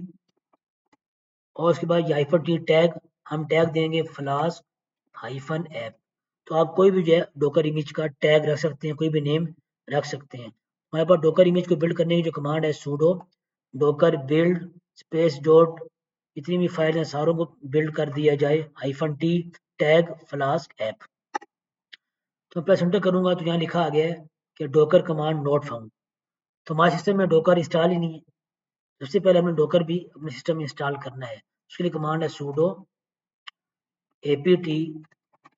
और उसके बाद हाइफन टी टैग, हम टैग देंगे फ्लास्क हाइफन ऐप। तो आप कोई भी जो है डॉकर इमेज का टैग रख सकते हैं, कोई भी नेम रख सकते हैं। हमारे पास डॉकर इमेज को बिल्ड करने की जो कमांड है sudo docker build space dot, जितनी भी फाइल हैं सारों को बिल्ड कर दिया जाए hyphen T tag flask app. तो प्रेस एंटर करूंगा तो यहाँ लिखा आ गया है कि डॉकर कमांड नॉट फाउंड। तो हमारे सिस्टम में डॉकर इंस्टॉल ही नहीं है। सबसे पहले हमें डॉकर भी अपने सिस्टम में इंस्टॉल करना है। उसके लिए कमांड है sudo apt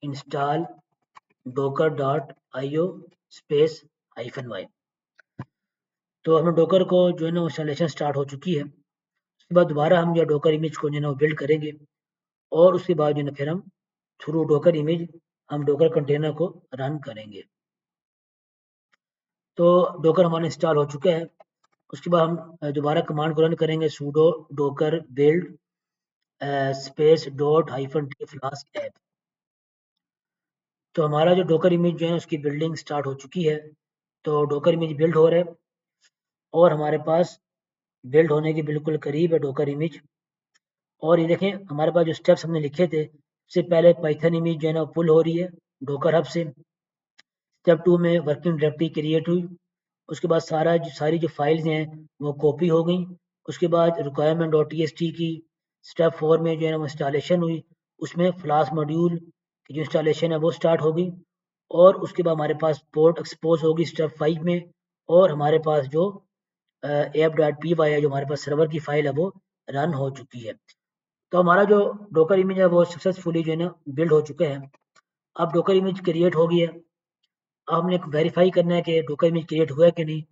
install docker.io space -y। तो हमें डॉकर को जो है ना इंस्टॉलेशन स्टार्ट हो चुकी है। उसके बाद दोबारा हम जो डॉकर इमेज को जो है ना बिल्ड करेंगे और उसके बाद जो है ना फिर हम थ्रू डॉकर इमेज हम डॉकर कंटेनर को रन करेंगे। तो डॉकर हमारा इंस्टॉल हो चुका है। उसके बाद हम दोबारा कमांड को रन करेंगे sudo docker build space dot hyphen T flask app. तो हमारा जो डॉकर इमेज जो है उसकी बिल्डिंग स्टार्ट हो चुकी है। तो डॉकर इमेज बिल्ड हो रहा है और हमारे पास बिल्ड होने के बिल्कुल करीब है डॉकर इमेज। और ये देखें हमारे पास जो स्टेप्स हमने लिखे थे, सबसे पहले पाइथन इमेज जो है ना पुल हो रही है डॉकर हब से। स्टेप 2 में वर्किंग डायरेक्टरी क्रिएट हुई। उसके बाद सारी जो फाइल्स हैं वो कॉपी हो गई। उसके बाद रिक्वायरमेंट डॉट टी की स्टेप 4 में जो है ना वो इंस्टॉलेशन हुई, उसमें फ्लास्क मॉड्यूल की जो इंस्टॉलेशन है वो स्टार्ट हो गई। और उसके बाद हमारे पास पोर्ट एक्सपोज होगी स्टेप 5 में और हमारे पास जो app.py है, जो हमारे पास सर्वर की फाइल है, वो रन हो चुकी है। तो हमारा जो डोकर इमेज है वो सक्सेसफुली जो है ना बिल्ड हो चुके हैं। अब डोकर इमेज क्रिएट हो गई है। अब हमने वेरीफाई करना है कि डोकर इमेज क्रिएट हुआ है कि नहीं।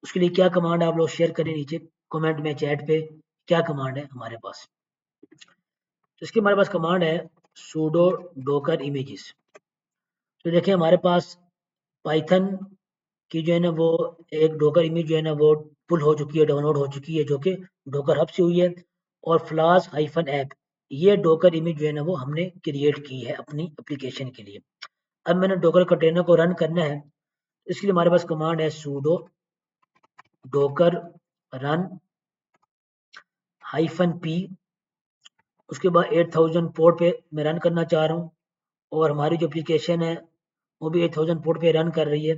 उसके लिए क्या कमांड है आप लोग शेयर करें नीचे कमेंट में, चैट पे क्या कमांड है हमारे पास। तो इसकी हमारे पास कमांड है sudo docker images। तो देखिए हमारे पास पाइथन की जो है ना वो एक डोकर इमेज जो है ना वो पुल हो चुकी है, डाउनलोड हो चुकी है, जो कि डोकर हब से हुई है। और फ्लास्क हाइफन ऐप, ये डोकर इमेज जो है ना वो हमने क्रिएट की है अपनी एप्लीकेशन के लिए। अब मैंने डोकर कंटेनर को रन करना है। इसके लिए हमारे पास कमांड है sudo docker run -p। उसके बाद 8000 पोर्ट पे मैं रन करना चाह रहा हूँ, और हमारी जो एप्लीकेशन है वो भी 8000 पोर्ट पे रन कर रही है।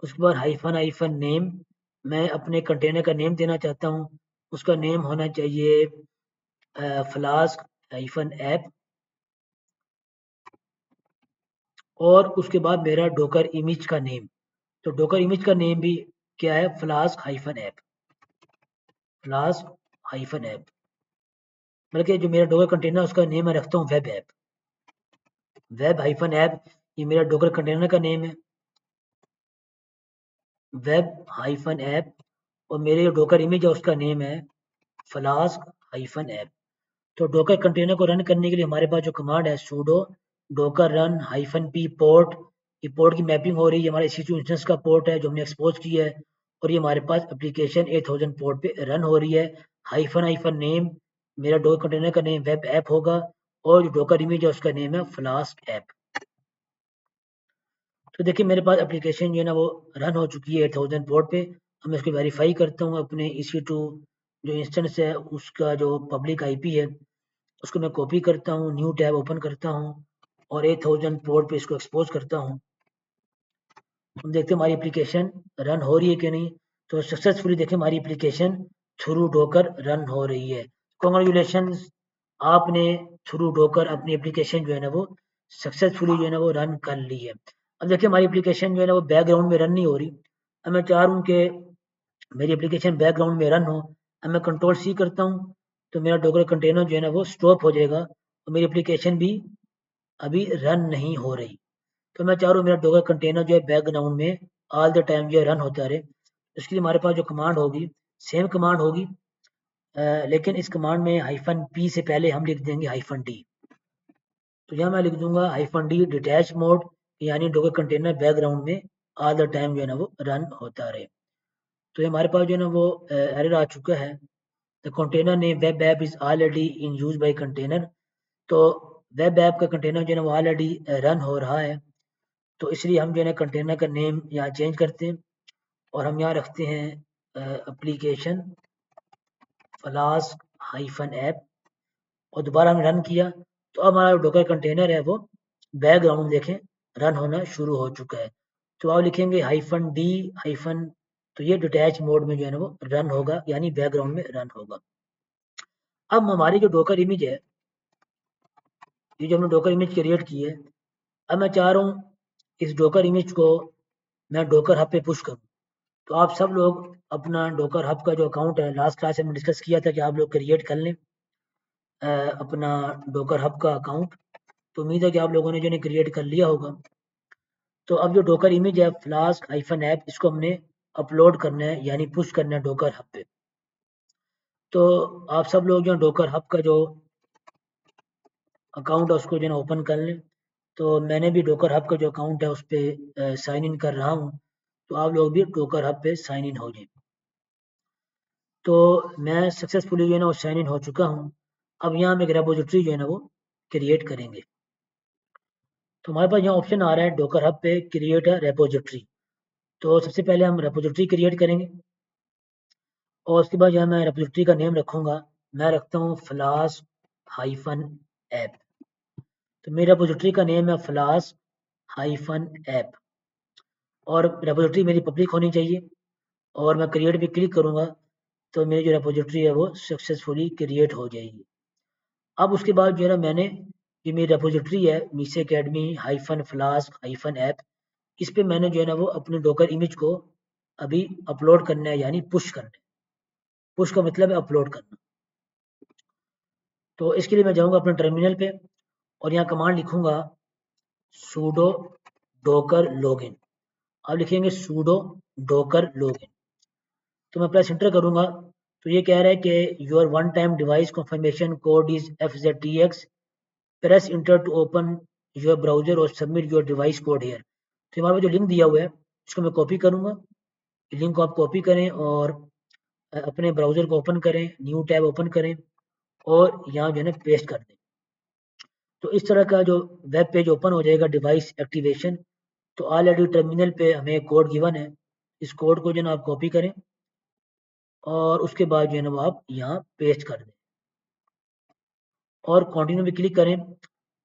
उसके बाद हाइफन नेम, मैं अपने कंटेनर का नेम देना चाहता हूँ। उसका नेम होना चाहिए फ्लास्क हाइफन ऐप। और उसके बाद मेरा डोकर इमेज का नेम, तो डोकर इमेज का नेम भी क्या है, flask hyphen app. Flask hyphen app, बल्कि जो मेरा डोकर कंटेनर है उसका नेम मैं रखता हूँ web app. Web hyphen app, ये मेरा डोकर कंटेनर का नेम है, वेब हाइफन ऐप। और मेरे जो डोकर इमेज है उसका नेम है फ्लास्क हाइफन ऐप। तो डोकर कंटेनर को रन करने के लिए हमारे पास जो कमांड है sudo docker run -p port. ये पोर्ट की मैपिंग हो रही है, हमारे EC2 इंस्टेंस का पोर्ट है जो हमने एक्सपोज किया है। और ये हमारे पास एप्लीकेशन 8000 पोर्ट पे रन हो रही है। हाइफन नेम, मेरा डोकर कंटेनर का नेम वेब ऐप होगा, और जो डोकर इमेज है उसका नेम है फ्लास्क ऐप। तो देखिए मेरे पास एप्लीकेशन जो है ना वो रन हो चुकी है 8000 पोर्ट पे। अब मैं इसको वेरीफाई करता हूँ अपने EC2 जो इंस्टेंस है उसका जो पब्लिक IP है उसको मैं कॉपी करता हूँ, न्यू टैब ओपन करता हूँ, और 8000 पोर्ट पे इसको एक्सपोज करता हूँ। हम देखते हैं हमारी एप्लीकेशन रन हो रही है कि नहीं। तो सक्सेसफुली देखें हमारी एप्लीकेशन थ्रू डोकर रन हो रही है। कॉन्ग्रेचुलेशन, आपने थ्रू डोकर अपनी एप्लीकेशन जो है ना वो सक्सेसफुली जो है ना वो रन कर ली है। अब देखिए हमारी एप्लीकेशन जो है ना वो बैकग्राउंड में रन नहीं हो रही। अब मैं चाह रहा हूँ कि मेरी एप्लीकेशन बैकग्राउंड में रन हो। अब मैं कंट्रोल C करता हूँ, तो मेरा डोकर कंटेनर जो है ना वो स्टॉप हो जाएगा, और मेरी एप्लीकेशन भी अभी रन नहीं हो रही। तो मैं चाह रहा हूँ मेरा डोकर कंटेनर जो है बैकग्राउंड में ऑल द टाइम जो है रन होता रहे। इसके लिए हमारे पास जो कमांड होगी सेम कमांड होगी, लेकिन इस कमांड में -p से पहले हम लिख देंगे -d। तो यहाँ मैं लिख दूंगा -d डिटैच मोड, यानी डोकर कंटेनर बैकग्राउंड में ऑल द टाइम जो है ना वो रन होता रहे। तो ये हमारे पास जो है ना वो एरर आ चुका है, the container name web app is already in use by container. तो वेब ऐप का कंटेनर जो है ना वो ऑलरेडी रन हो रहा है। तो इसलिए हम जो है ना कंटेनर का नेम यहाँ चेंज करते हैं, और हम यहाँ रखते हैं एप्लीकेशन फ्लास्क हाइफन ऐप। और दोबारा हमने रन किया, तो अब हमारा डोकर कंटेनर है वो बैकग्राउंड देखें रन होना शुरू हो चुका है। तो आप लिखेंगे -d हाइफन, तो ये डिटैच मोड में जो है ना वो रन होगा, यानी बैकग्राउंड में रन होगा। अब हमारी जो डोकर इमेज है, ये जो हमने डोकर इमेज क्रिएट की है, अब मैं चाह रहा हूँ इस डोकर इमेज को मैं डोकर हब पे पुश करूँ। तो आप सब लोग अपना डोकर हब का जो अकाउंट है, लास्ट क्लास में डिस्कस किया था कि आप लोग क्रिएट कर लें अपना डोकर हब का अकाउंट। तो उम्मीद है कि आप लोगों ने जो है क्रिएट कर लिया होगा। तो अब जो डोकर इमेज है फ्लास्क हाइफन ऐप, इसको हमने अपलोड करना है, यानी पुश करना है डोकर हब पे। तो आप सब लोग जो डोकर हब का जो अकाउंट है उसको जो है ना ओपन कर लें। तो मैंने भी डोकर हब का जो अकाउंट है उस पर साइन इन कर रहा हूँ। तो आप लोग भी डोकर हब पे साइन इन हो जाए। तो मैं सक्सेसफुली जो है ना वो साइन इन हो चुका हूँ। अब यहाँ हम एक रेपोजिटरी जो है ना वो क्रिएट करेंगे। तो हमारे पास यहाँ ऑप्शन आ रहा है डोकर हब पे क्रिएट अ रेपोजिटरी। तो सबसे पहले हम रेपोजिटरी क्रिएट करेंगे, और उसके बाद यहाँ मैं रेपोजिटरी का नेम रखूँगा। मैं रखता हूँ फ्लास्क हाइफन ऐप। तो मेरी रेपोजिटरी का नेम है फ्लास्क हाइफन ऐप, और रेपोजिटरी मेरी पब्लिक होनी चाहिए। और मैं क्रिएट पे क्लिक करूँगा तो मेरी जो रेपोजिटरी है वो सक्सेसफुली क्रिएट हो जाएगी। अब उसके बाद जो है ना मैंने ये मेरी रेपोजिटरी है मीसे academy hyphen flask hyphen app, इस पे मैंने जो है ना वो अपने डोकर इमेज को अभी अपलोड करना है, यानी पुश करना है। पुश का मतलब है अपलोड करना। तो इसके लिए मैं जाऊंगा अपने टर्मिनल पे और यहाँ कमांड लिखूंगा sudo docker login। अब लिखेंगे sudo docker login। तो मैं प्रेस एंटर करूंगा तो ये कह रहा है कि your one time device confirmation code is FZTX, press enter to open your browser और submit your device code here. तो हमारे जो लिंक दिया हुआ है इसको मैं कॉपी करूंगा। लिंक को आप कॉपी करें और अपने ब्राउजर को ओपन करें, न्यू टैब ओपन करें और यहाँ जो है ना पेस्ट कर दें। तो इस तरह का जो वेब पेज ओपन हो जाएगा डिवाइस एक्टिवेशन। तो ऑलरेडी टर्मिनल पे हमें कोड गिवन है, इस कोड को जो है ना आप कॉपी करें और उसके बाद जो है ना वो आप यहाँ पेस्ट कर दें और कंटिन्यू पे क्लिक करें।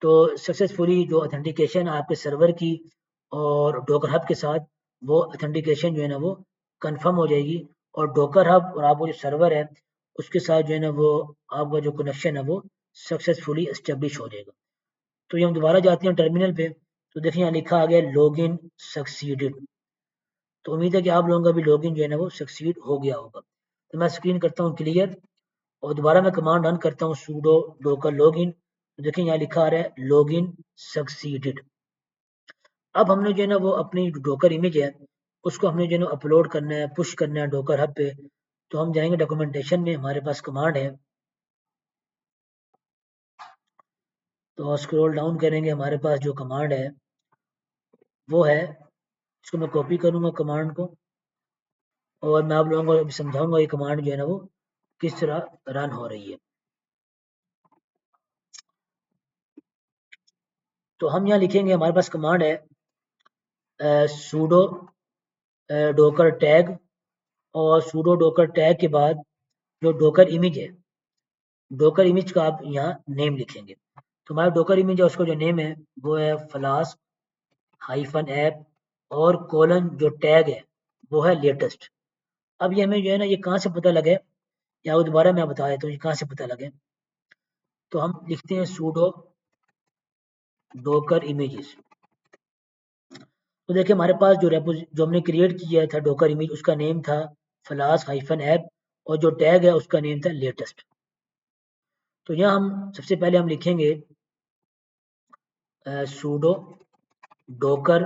तो सक्सेसफुली जो ऑथेंटिकेशन आपके सर्वर की और डोकर हब के साथ वो ऑथेंटिकेशन जो है ना वो कंफर्म हो जाएगी और डोकर हब और आपका जो सर्वर है उसके साथ जो है ना वो आपका जो कनेक्शन है वो सक्सेसफुली एस्टेब्लिश हो जाएगा। तो ये हम दोबारा जाते हैं टर्मिनल पे तो देखिए यहाँ लिखा आ गया लॉगिन सक्सीडेड। तो उम्मीद है कि आप लोगों का भी लॉगिन जो है ना वो सक्सीड हो गया होगा। तो मैं स्क्रीन करता हूँ क्लियर और दोबारा मैं कमांड रन करता हूँ sudo docker login। तो देखिए यहाँ लिखा आ रहा है लॉगिन सक्सीडेड। अब हमने जो है ना वो अपनी डोकर इमेज है उसको हमने जो है ना अपलोड करना है, पुश करना है डोकर हब पे। तो हम जाएंगे डॉक्यूमेंटेशन में, हमारे पास कमांड है तो स्क्रॉल डाउन करेंगे, हमारे पास जो कमांड है वो है, इसको मैं कॉपी करूंगा कमांड को और मैं आप लोगों को समझाऊंगा ये कमांड जो है ना वो किस तरह रन हो रही है। तो हम यहाँ लिखेंगे, हमारे पास कमांड है sudo docker टैग और sudo docker टैग के बाद जो डोकर इमेज है, डोकर इमेज का आप यहाँ नेम लिखेंगे। तो हमारा डोकर इमेज है उसका जो नेम है वो है फ्लास्क हाइफन ऐप और कोलन जो टैग है वो है लेटेस्ट। अब ये हमें जो है ना ये कहाँ से पता लगे, या वो दोबारा मैं बता देता हूँ ये कहाँ से पता लगे। तो हम लिखते हैं sudo docker images। तो देखिए हमारे पास जो जो हमने क्रिएट किया था डोकर इमेज उसका नेम था फ्लास्क हाइफन ऐप और जो टैग है उसका नेम था लेटेस्ट। तो यहाँ हम सबसे पहले हम लिखेंगे sudo docker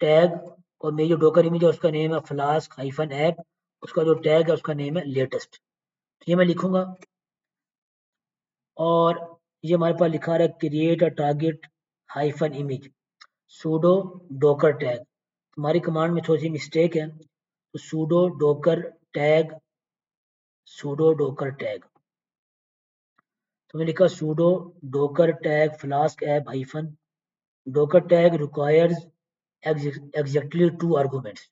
टैग और मेरी जो डोकर इमेज है उसका नेम है फ्लास्क हाइफन ऐप, उसका जो टैग है उसका नेम है लेटेस्ट। तो ये मैं लिखूंगा और ये हमारे पास लिखा रहा है create a target hyphen image sudo docker tag. हमारी कमांड में थोड़ी सी मिस्टेक है तो sudo docker tag sudo docker tag. तो मैंने लिखा sudo docker tag flask app hyphen docker tag requires exactly 2 arguments.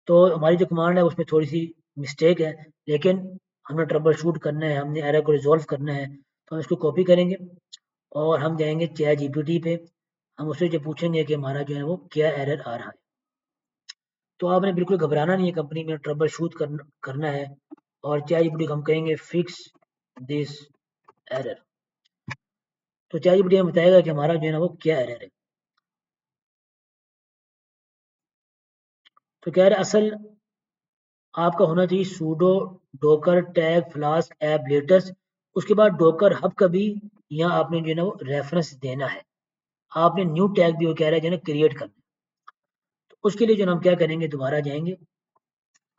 तो हमारी जो कमांड है उसमें थोड़ी सी मिस्टेक है लेकिन हमें ट्रबल शूट करना है, हमने एरर को रिजॉल्व करना है। तो हम इसको कॉपी करेंगे और हम जाएंगे चैट जीपीटी पे, हम उससे जो पूछेंगे कि हमारा जो है वो क्या एरर आ रहा है। तो आपने बिल्कुल घबराना नहीं है, कंपनी में ट्रबल शूट करना है और चैट जीपीटी को हम कहेंगे फिक्स दिस एरर। तो चैट जीपीटी हमें बताएगा कि हमारा जो है ना वो क्या एरर है। तो कह रहे असल आपका होना चाहिए sudo docker tag flask app latest, उसके बाद डोकर हब का भी यहाँ आपने जो है ना वो रेफरेंस देना है। आपने न्यू टैग भी वो कह रहा है जो है ना क्रिएट करना है। तो उसके लिए जो हम क्या करेंगे, दोबारा जाएंगे,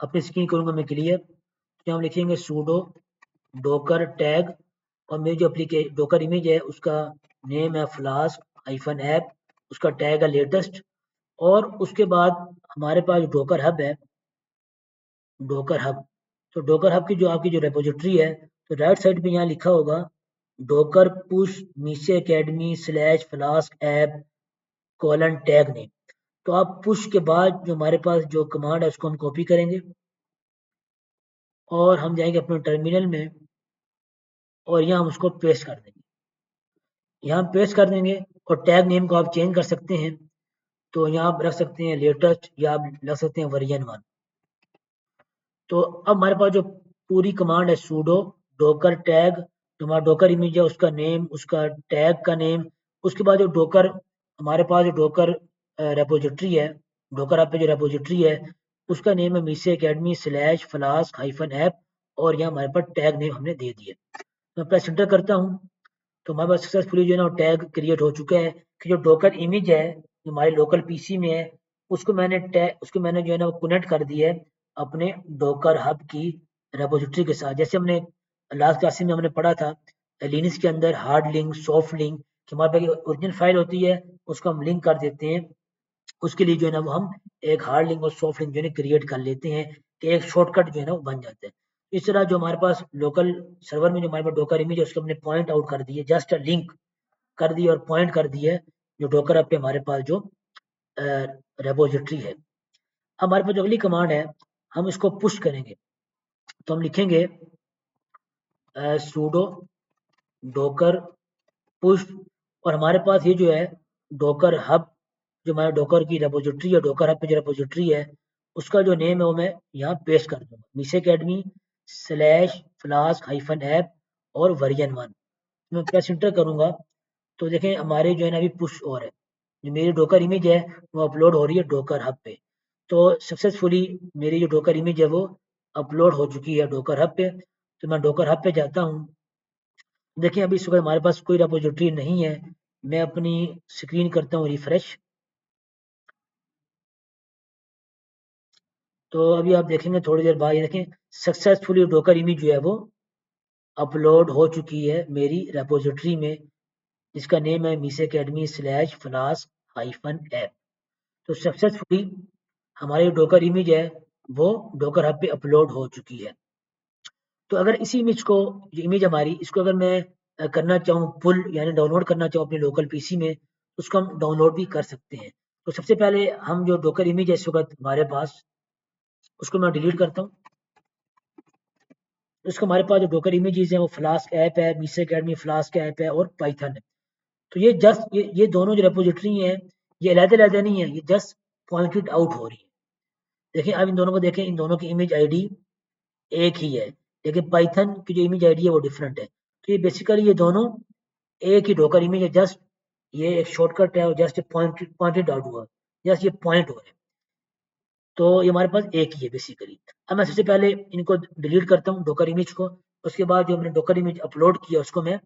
अपनी स्क्रीन करूंगा मैं क्लियर। तो हम लिखेंगे sudo docker टैग और मेरी जो डोकर इमेज है उसका नेम है फ्लास्क हाइफन ऐप, उसका टैग है लेटेस्ट और उसके बाद हमारे पास डोकर हब है, डोकर हब। तो डोकर हब की जो रेपोजिटरी है तो राइट साइड पे यहाँ लिखा होगा डोकर पुश मीसे academy slash flask app colon tag name. तो आप पुश के बाद जो हमारे पास जो कमांड है उसको हम कॉपी करेंगे और हम जाएंगे अपने टर्मिनल में और यहाँ हम उसको पेस्ट कर देंगे। यहाँ पेस्ट कर देंगे और टैग नेम को आप चेंज कर सकते हैं। तो यहाँ आप रख सकते हैं लेटेस्ट या आप रख सकते हैं वर्जन 1। तो अब हमारे पास जो पूरी कमांड है sudo docker टैग, जो हमारा डोकर इमेज है उसका नेम, उसका टैग का नेम, उसके बाद जो डोकर हमारे पास जो डोकर रेपोजिटरी है, डोकर ऐप पे जो रेपोजिटरी है उसका नेम है मीसे academy slash flask hyphen app, और यहाँ हमारे पास टैग नेम हमने दे दिया। मैं प्रेस एंटर करता हूँ तो हमारे पास सक्सेसफुली जो है ना टैग क्रिएट हो चुका है कि जो डॉकर इमेज है जो हमारे लोकल पीसी में है उसको मैंने जो है ना कनेक्ट कर दिया है अपने डॉकर हब की रेपोजिटरी के साथ। जैसे हमने लास्ट क्लास में हमने पढ़ा था लिनक्स के अंदर हार्ड लिंक सॉफ्ट लिंक कि हमारे पास ओरिजिनल फाइल होती है उसको हम लिंक कर देते हैं, उसके लिए जो है ना वो हम एक हार्ड लिंक और सॉफ्ट लिंक जो है क्रिएट कर लेते हैं कि एक शॉर्टकट जो है ना वो बन जाता है। इस तरह जो हमारे पास लोकल सर्वर में जो हमारे पास डॉकर इमेज है उसको हमने पॉइंट आउट कर दिए, जस्ट अ लिंक कर दी और पॉइंट कर दिया है जो डॉकर ऐप पे हमारे पास जो रेपोजिटरी है। हमारे पास जो अगली कमांड है हम इसको पुश करेंगे तो हम लिखेंगे sudo डॉकर पुश, और हमारे पास ये जो है डॉकर हब जो हमारे डॉकर की रेपोजिटरी है, डॉकर हब पे जो रेपोजिटरी है उसका जो नेम है वो मैं यहाँ पेस्ट कर दूंगा मीसे academy slash flask hyphen app और वर्जन 1। मैं प्रेस इंटर करूंगा तो देखें हमारे जो है ना अभी पुश और है, जो मेरी डॉकर इमेज है वो अपलोड हो रही है डॉकर हब पे। तो सक्सेसफुली मेरी जो डॉकर इमेज है वो अपलोड हो चुकी है डॉकर हब पे। तो मैं डॉकर हब पे जाता हूँ, देखिए अभी इस वक्त हमारे पास कोई रेपोजिटरी नहीं है। मैं अपनी स्क्रीन करता हूँ रिफ्रेश, तो अभी आप देखेंगे थोड़ी देर बाद, ये देखें सक्सेसफुली डॉकर इमेज जो है वो अपलोड हो चुकी है मेरी रेपोजिटरी में, जिसका नेम है मीसे academy slash flask hyphen app. तो सक्सेसफुली हमारी डॉकर इमेज है वो डॉकर हब पे अपलोड हो चुकी है। तो अगर इसी इमेज को, जो इमेज हमारी इसको अगर मैं करना चाहूँ पुल यानी डाउनलोड करना चाहूँ अपने लोकल पीसी में तो उसको हम डाउनलोड भी कर सकते हैं। तो सबसे पहले हम जो डॉकर इमेज है इस वक्त हमारे पास उसको मैं डिलीट करता हूँ। उसको हमारे पास जो डॉकर इमेजेस हैं वो फ्लास्क ऐप है, मीसे अकेडमी फ्लास्क ऐप है और पाइथन है। तो ये जस्ट ये दोनों जो रेपोजिटरी हैं ये अलग-अलग नहीं है, ये जस्ट पॉइंटेड आउट हो रही है। देखिए अब इन दोनों को देखें, इन दोनों की इमेज आईडी एक ही है, लेकिन पाइथन की जो इमेज आईडी है वो डिफरेंट है। तो ये बेसिकली ये दोनों एक ही डॉकर इमेज है, जस्ट ये एक शॉर्टकट है और जस्ट पॉइंटेड आउट हुआ, जस्ट ये पॉइंट हो रहे हैं। तो ये हमारे पास एक ही है बेसिकली। अब मैं सबसे पहले इनको डिलीट करता हूँ डॉकर इमेज को, उसके बाद जो हमने डॉकर इमेज अपलोड किया उसको मैं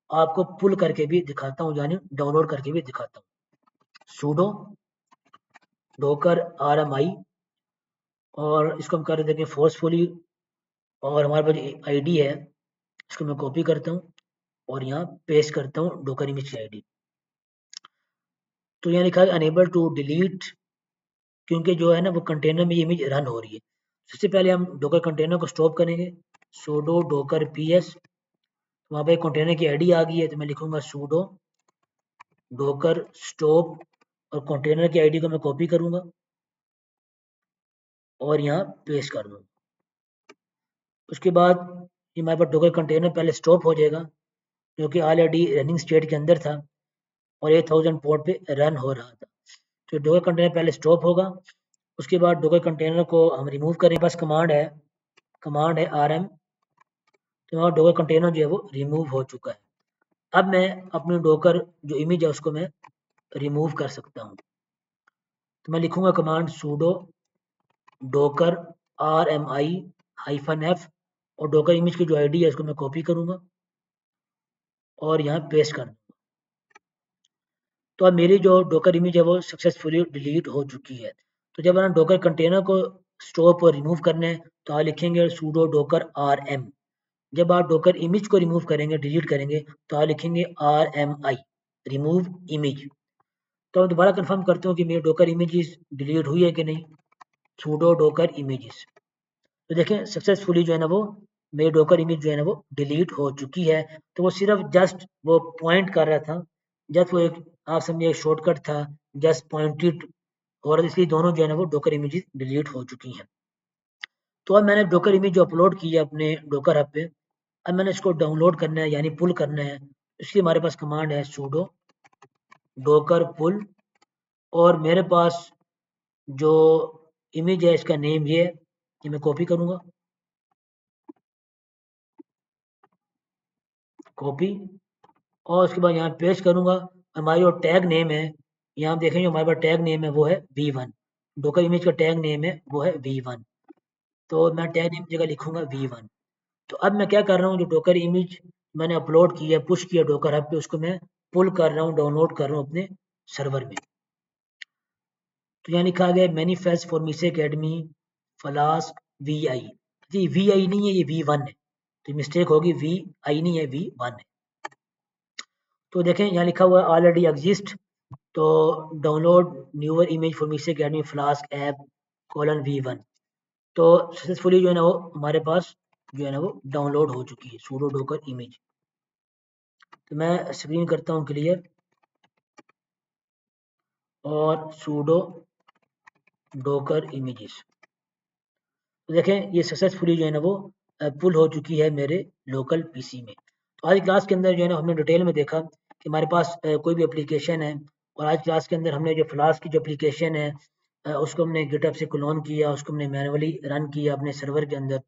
आपको पुल करके भी दिखाता हूँ यानी डाउनलोड करके भी दिखाता हूँ। sudo डॉकर rmi और इसको हम कर देंगे फोर्सफुली, और हमारे पास जो आईडी है इसको मैं कॉपी करता हूँ और यहाँ पेस्ट करता हूँ डॉकर इमेज की आईडी। तो यहाँ लिखा है अनेबल टू डिलीट, क्योंकि जो है ना वो कंटेनर में ये इमेज रन हो रही है। सबसे पहले हम डॉकर कंटेनर को स्टॉप करेंगे sudo docker ps, वहाँ पे कंटेनर की आईडी आ गई है तो मैं लिखूंगा sudo docker stop और कंटेनर की आईडी को मैं कॉपी करूंगा और यहाँ पेस्ट कर दूंगा। उसके बाद ये हमारे पास डॉकर कंटेनर पहले स्टॉप हो जाएगा जो कि ऑलरेडी रनिंग स्टेट के अंदर था और 8000 पोर्ट पे रन हो रहा था। तो डॉकर कंटेनर पहले स्टॉप होगा, उसके बाद डॉकर कंटेनर को हम रिमूव करें, बस कमांड है rm, तो वहाँ डॉकर कंटेनर जो है वो रिमूव हो चुका है। अब मैं अपनी डॉकर जो इमेज है उसको मैं रिमूव कर सकता हूँ। तो मैं लिखूंगा command sudo docker rmi -f और डॉकर इमेज की जो आईडी है उसको मैं कॉपी करूंगा और यहाँ पेस्ट कर दूंगा। तो अब मेरी जो डॉकर इमेज है वो सक्सेसफुली डिलीट हो चुकी है। तो जब हम डॉकर कंटेनर को स्टॉप और रिमूव करने हैं तो आप लिखेंगे sudo docker rm। जब आप डॉकर इमेज को रिमूव करेंगे, डिलीट करेंगे, तो आप लिखेंगे rmi रिमूव इमेज। तो मैं दोबारा कंफर्म करता हूँ कि मेरी डॉकर इमेजेस डिलीट हुई है कि नहीं, sudo docker images। तो देखें सक्सेसफुली जो है ना वो मेरी डॉकर इमेज जो है ना वो डिलीट हो चुकी है। तो वो सिर्फ जस्ट वो पॉइंट कर रहा था, जस्ट वो एक आप समझिए एक शॉर्टकट था, जस्ट पॉइंटेड, और इसलिए दोनों जो है ना वो डॉकर इमेजेस डिलीट हो चुकी हैं। तो अब मैंने डॉकर इमेज जो अपलोड की है अपने डॉकर हब पे, अब मैंने इसको डाउनलोड करना है यानी पुल करना है। इसलिए हमारे पास कमांड है sudo docker pull, और मेरे पास जो इमेज है इसका नेम ये है, ये मैं कॉपी करूंगा, कॉपी, और उसके बाद यहाँ पेस्ट करूंगा। हमारी जो टैग नेम है, यहाँ देखेंगे हमारे पास टैग नेम है वो है v1। डोकर इमेज का टैग नेम है वो है v1, तो मैं टैग नेम की जगह लिखूंगा v1। तो अब मैं क्या कर रहा हूँ, जो डोकर इमेज मैंने अपलोड किया, पुश किया डोकर हब पे, उसको मैं पुल कर रहा हूँ, डाउनलोड कर रहा हूँ अपने सर्वर में। तो यहाँ लिखा गया मैनिफेस्ट फॉर मीसे अकेडमी फ्लास्क VI। जी VI नहीं है, ये V1 है, तो मिस्टेक होगी, VI नहीं है, V1 है। तो देखें यहाँ लिखा हुआ है ऑलरेडी एग्जिस्ट, तो डाउनलोड न्यूअर इमेज फॉर मीसे अकेडमी फ्लास्क ऐप :V1। तो सक्सेसफुली जो है ना वो हमारे पास जो है ना वो डाउनलोड हो चुकी है सूडो डोकर इमेज। तो मैं स्क्रीन करता हूँ क्लियर, और सूडो डोकर इमेजेस, तो देखें ये सक्सेसफुली जो है ना वो पुल हो चुकी है मेरे लोकल पीसी में। तो आज क्लास के अंदर जो है ना हमने डिटेल में देखा कि हमारे पास कोई भी एप्लीकेशन है, और आज क्लास के अंदर हमने जो फ्लास्क की जो एप्लीकेशन है उसको हमने गिटहब से क्लोन किया, उसको हमने मैनुअली रन किया अपने सर्वर के अंदर,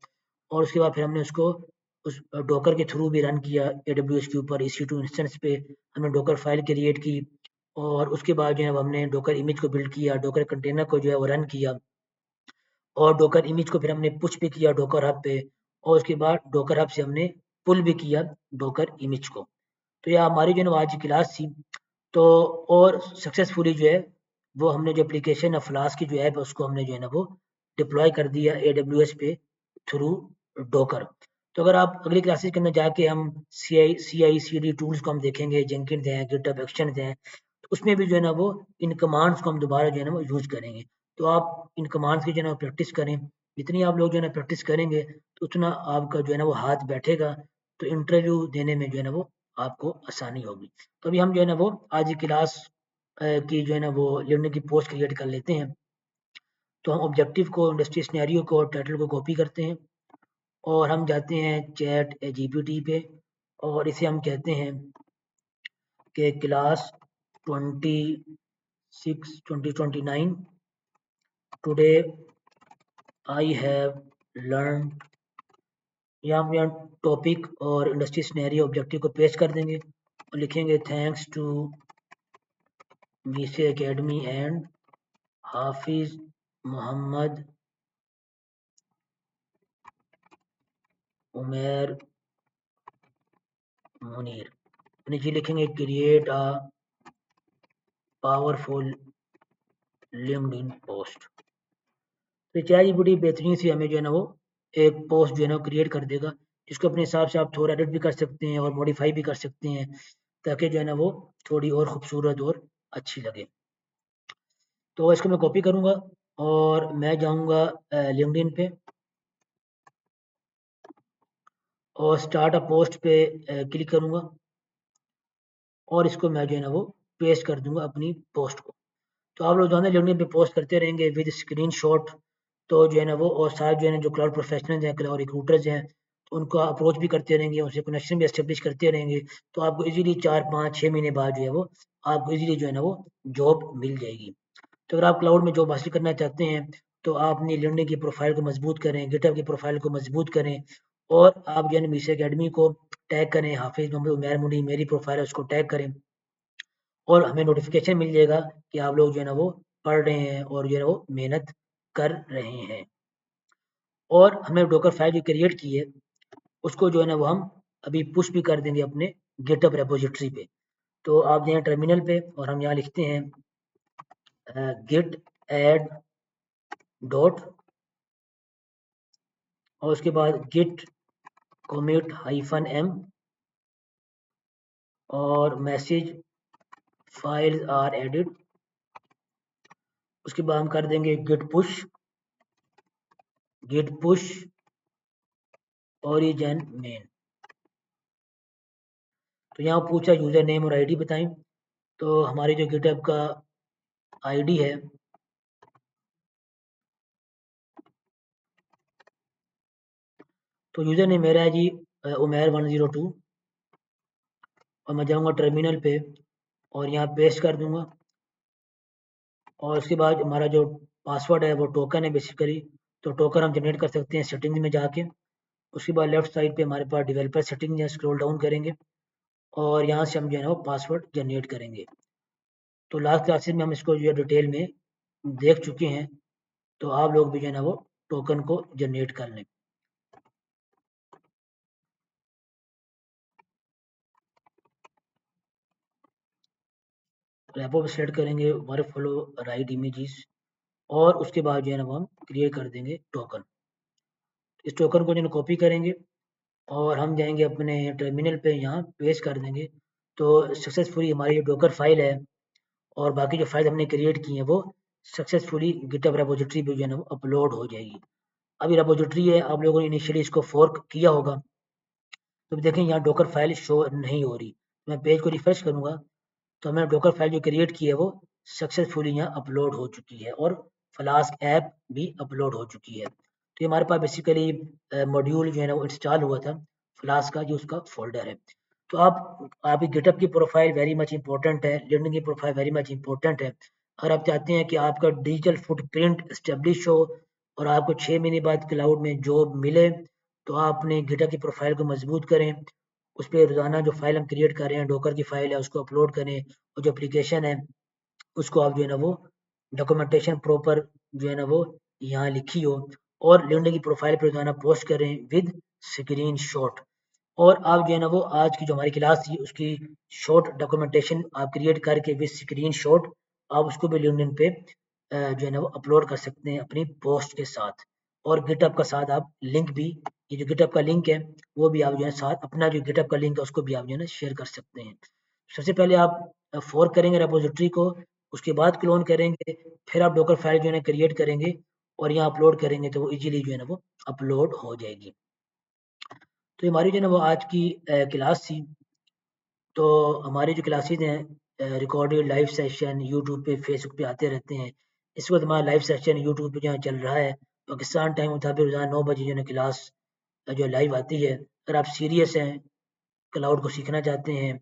और उसके बाद फिर हमने उसको उस डोकर के थ्रू भी रन किया AWS के ऊपर EC2 इंस्टेंस पे हमने डोकर फाइल क्रिएट की, और उसके बाद जो है हमने डोकर इमेज को बिल्ड किया, डोकर कंटेनर को जो है वो रन किया, और डोकर इमेज को फिर हमने पुश भी किया डोकर हब पे, और उसके बाद डोकर हब से हमने पुल भी किया डोकर इमेज को। तो यह हमारी जो है आज की क्लास थी। तो और सक्सेसफुली जो है वो हमने जो एप्लीकेशन है फ्लास्क की जो ऐप है उसको हमने जो है ना वो डिप्लॉय कर दिया AWS पे थ्रू डोकर। तो अगर आप अगली क्लासेस के अंदर जाके हम CI/CD टूल्स को हम देखेंगे, जेंकिन्स हैं, गिटहब एक्शंस हैं, तो उसमें भी जो है ना वो इन कमांड्स को हम दोबारा जो है ना वो यूज़ करेंगे। तो आप इन कमांड्स की जो है ना प्रैक्टिस करें, जितनी आप लोग जो है ना प्रैक्टिस करेंगे तो उतना आपका जो है ना वो हाथ बैठेगा, तो इंटरव्यू देने में जो है ना वो आपको आसानी होगी। तो अभी हम जो है ना वो आज की क्लास की जो है ना वो लर्निंग की पोस्ट क्रिएट कर लेते हैं। तो हम ऑब्जेक्टिव को, इंडस्ट्री सिनेरियो को और टाइटल को कॉपी करते हैं, और हम जाते हैं चैट GPT पे, और इसे हम कहते हैं कि class 26/2029 today I have learn, या हम यहाँ टॉपिक और इंडस्ट्री सिनेरियो ऑब्जेक्टिव को पेस्ट कर देंगे और लिखेंगे थैंक्स टू मीसे अकेडमी एंड हाफिज मोहम्मद उमेर मुनीर। नीचे लिखेंगे create a powerful LinkedIn post. तो चैट जीपीटी बेहतरीन सी हमें जो है ना वो एक पोस्ट जो है ना क्रिएट कर देगा, जिसको अपने हिसाब से आप थोड़ा एडिट भी कर सकते हैं और मॉडिफाई भी कर सकते हैं, ताकि जो है ना वो थोड़ी और खूबसूरत और अच्छी लगे। तो इसको मैं कॉपी करूँगा और मैं जाऊँगा लिंक्डइन पे, और स्टार्ट अ पोस्ट पे क्लिक करूँगा, और इसको मैं जो है ना वो पेस्ट कर दूँगा अपनी पोस्ट को। तो आप लोग जो है ना लिंक्डइन पे पोस्ट करते रहेंगे विद स्क्रीनशॉट, तो जो है ना वो, और साथ जो है ना जो क्लाउड प्रोफेशनल्स हैं, क्लाउड रिक्रूटर्स हैं, तो उनको अप्रोच भी करते रहेंगे, उनसे कनेक्शन भी एस्टेब्लिश करते रहेंगे, तो आपको इजीली 4, 5, 6 महीने बाद जो है वो आपको इजीली जो है ना वो जॉब मिल जाएगी। तो अगर आप क्लाउड में जॉब हासिल करना चाहते हैं तो आप अपनी लिंक्डइन की प्रोफाइल को मजबूत करें, गिटहब की प्रोफाइल को मजबूत करें, और आप जो है ना मीसे अकेडमी को टैग करें, हाफिज मोहम्मद उमैर मुनीर मेरी प्रोफाइल है उसको टैग करें, और हमें नोटिफिकेशन मिल जाएगा कि आप लोग जो है ना वो पढ़ रहे हैं और जो है ना वो मेहनत कर रहे हैं। और हमने डॉकर फाइल जो क्रिएट की है उसको जो है ना वो हम अभी पुश भी कर देंगे अपने गिटहब रेपोजिटरी पे। तो आप जाएं टर्मिनल पे, और हम यहाँ लिखते हैं गिट एड डॉट, और उसके बाद गिट commit -m, और मैसेज फाइल्स आर एडिड। उसके बाद हम कर देंगे गिट पुश ओरिजिन मेन। तो यहाँ पूछा यूजर नेम और आईडी बताएं, तो हमारे जो गिटहब का आईडी है तो यूजर नेम मेरा है जी उमेर102, और मैं जाऊँगा टर्मिनल पे और यहाँ पेस्ट कर दूंगा, और उसके बाद हमारा जो पासवर्ड है वो टोकन है बेसिकली, तो टोकन हम जनरेट कर सकते हैं सेटिंग्स में जाके। उसके बाद लेफ्ट साइड पे हमारे पास डेवलपर सेटिंग है, स्क्रॉल डाउन करेंगे और यहाँ से हम जो है ना वो पासवर्ड जनरेट करेंगे। तो लास्ट क्लासेस में हम इसको जो है डिटेल में देख चुके हैं, तो आप लोग भी जो है ना वो टोकन को जनरेट कर लें। रेपो पे सेलेक्ट करेंगे वर्क फ्लो राइट इमेजेस, और उसके बाद जो है ना वो हम क्रिएट कर देंगे टोकन। इस टोकन को जो है कॉपी करेंगे और हम जाएंगे अपने टर्मिनल पे, यहाँ पेस्ट कर देंगे। तो सक्सेसफुली हमारी जो डॉकर फाइल है और बाकी जो फाइल हमने क्रिएट की है वो सक्सेसफुली गिटहब रेपोजिटरी पे जो है ना वो अपलोड हो जाएगी। अभी रेपोजिटरी है, आप लोगों ने इनिशियली इसको फोर्क किया होगा, तो देखें यहाँ डॉकर फाइल शो नहीं हो रही। मैं पेज को रिफ्रेश करूँगा तो हमने डॉकर फाइल जो क्रिएट की है वो सक्सेसफुली यहाँ अपलोड हो चुकी है, और फ्लास्क ऐप भी अपलोड हो चुकी है। तो ये हमारे पास बेसिकली मॉड्यूल जो है ना वो इंस्टॉल हुआ था फ्लास्क का, जो उसका फोल्डर है। तो आप आपकी गिटहब की प्रोफाइल वेरी मच इंपॉर्टेंट है, लिंक्डइन की प्रोफाइल वेरी मच इंपॉर्टेंट है। अगर आप चाहते हैं कि आपका डिजिटल फुटप्रिंट एस्टेब्लिश हो और आपको 6 महीने बाद क्लाउड में जॉब मिले, तो आप अपने गिटहब की प्रोफाइल को मजबूत करें। उस पे रोज़ाना जो फ़ाइल हम क्रिएट कर रहे हैं, डॉकर की फ़ाइल है, उसको अपलोड करें, और जो एप्लीकेशन है, उसको आप जो है ना वो डॉक्यूमेंटेशन प्रॉपर जो है ना वो यहाँ लिखी हो, और लिंक्डइन की प्रोफाइल पे रोज़ाना पोस्ट करें विद स्क्रीनशॉट। और आप जो है ना वो आज की जो हमारी क्लास थी उसकी शॉर्ट डॉक्यूमेंटेशन आप क्रिएट करके विद स्क्रीनशॉट आप उसको भी लिंक्डइन पे जो है ना वो अपलोड कर सकते हैं अपनी पोस्ट के साथ। और गिटहब का साथ आप लिंक भी, ये जो गिटहब का लिंक है वो भी आप जो है साथ अपना जो गिटहब का लिंक है उसको भी आप जो है ना शेयर कर सकते हैं। सबसे पहले आप फोर्क करेंगे रेपोजिटरी को, उसके बाद क्लोन करेंगे, फिर आप डॉकर फाइल जो है ना क्रिएट करेंगे और यहाँ अपलोड करेंगे, तो वो इजीली जो है ना वो अपलोड हो जाएगी। तो हमारी जो है ना वो आज की क्लास थी। तो हमारी जो क्लासेज हैं रिकॉर्डेड लाइव सेशन यूट्यूब पे फेसबुक पे आते रहते हैं। इस वक्त हमारा लाइव सेशन यूट्यूब पे जहाँ चल रहा है, पाकिस्तान टाइम मुताबिक रोज़ाना 9 बजे जो है ना क्लास जो लाइव आती है। अगर आप सीरियस हैं, क्लाउड को सीखना चाहते हैं,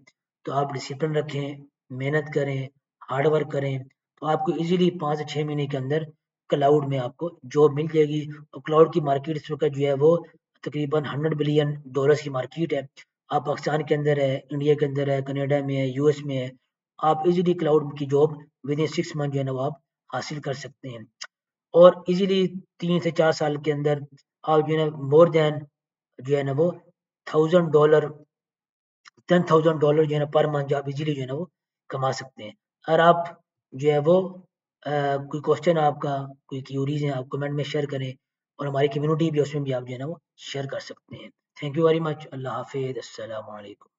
तो आप डिसिप्लिन रखें, मेहनत करें, हार्ड वर्क करें, तो आपको इजीली 5 से 6 महीने के अंदर क्लाउड में आपको जॉब मिल जाएगी। और क्लाउड की मार्केट इस वक्त जो है वो तकरीबन $100 बिलियन की मार्केट है। आप पाकिस्तान के अंदर है, इंडिया के अंदर है, कनाडा में है, यूएस में है, आप इजीली क्लाउड की जॉब विद इन 6 मंथ जो है ना वो आप हासिल कर सकते हैं। और इजीली 3 से 4 साल के अंदर आप जो है ना मोर देन जो है ना वो $1000 $10,000 जो है ना पर मंथ जो आप इजीली जो है ना वो कमा सकते हैं। अगर आप जो है वो कोई क्वेश्चन आपका, कोई क्यूरीज हैं, आप कमेंट में शेयर करें, और हमारी कम्युनिटी भी है, उसमें भी आप जो है ना वो शेयर कर सकते हैं। Thank you very much. अल्लाह हाफिज़। अस्सलाम वालेकुम।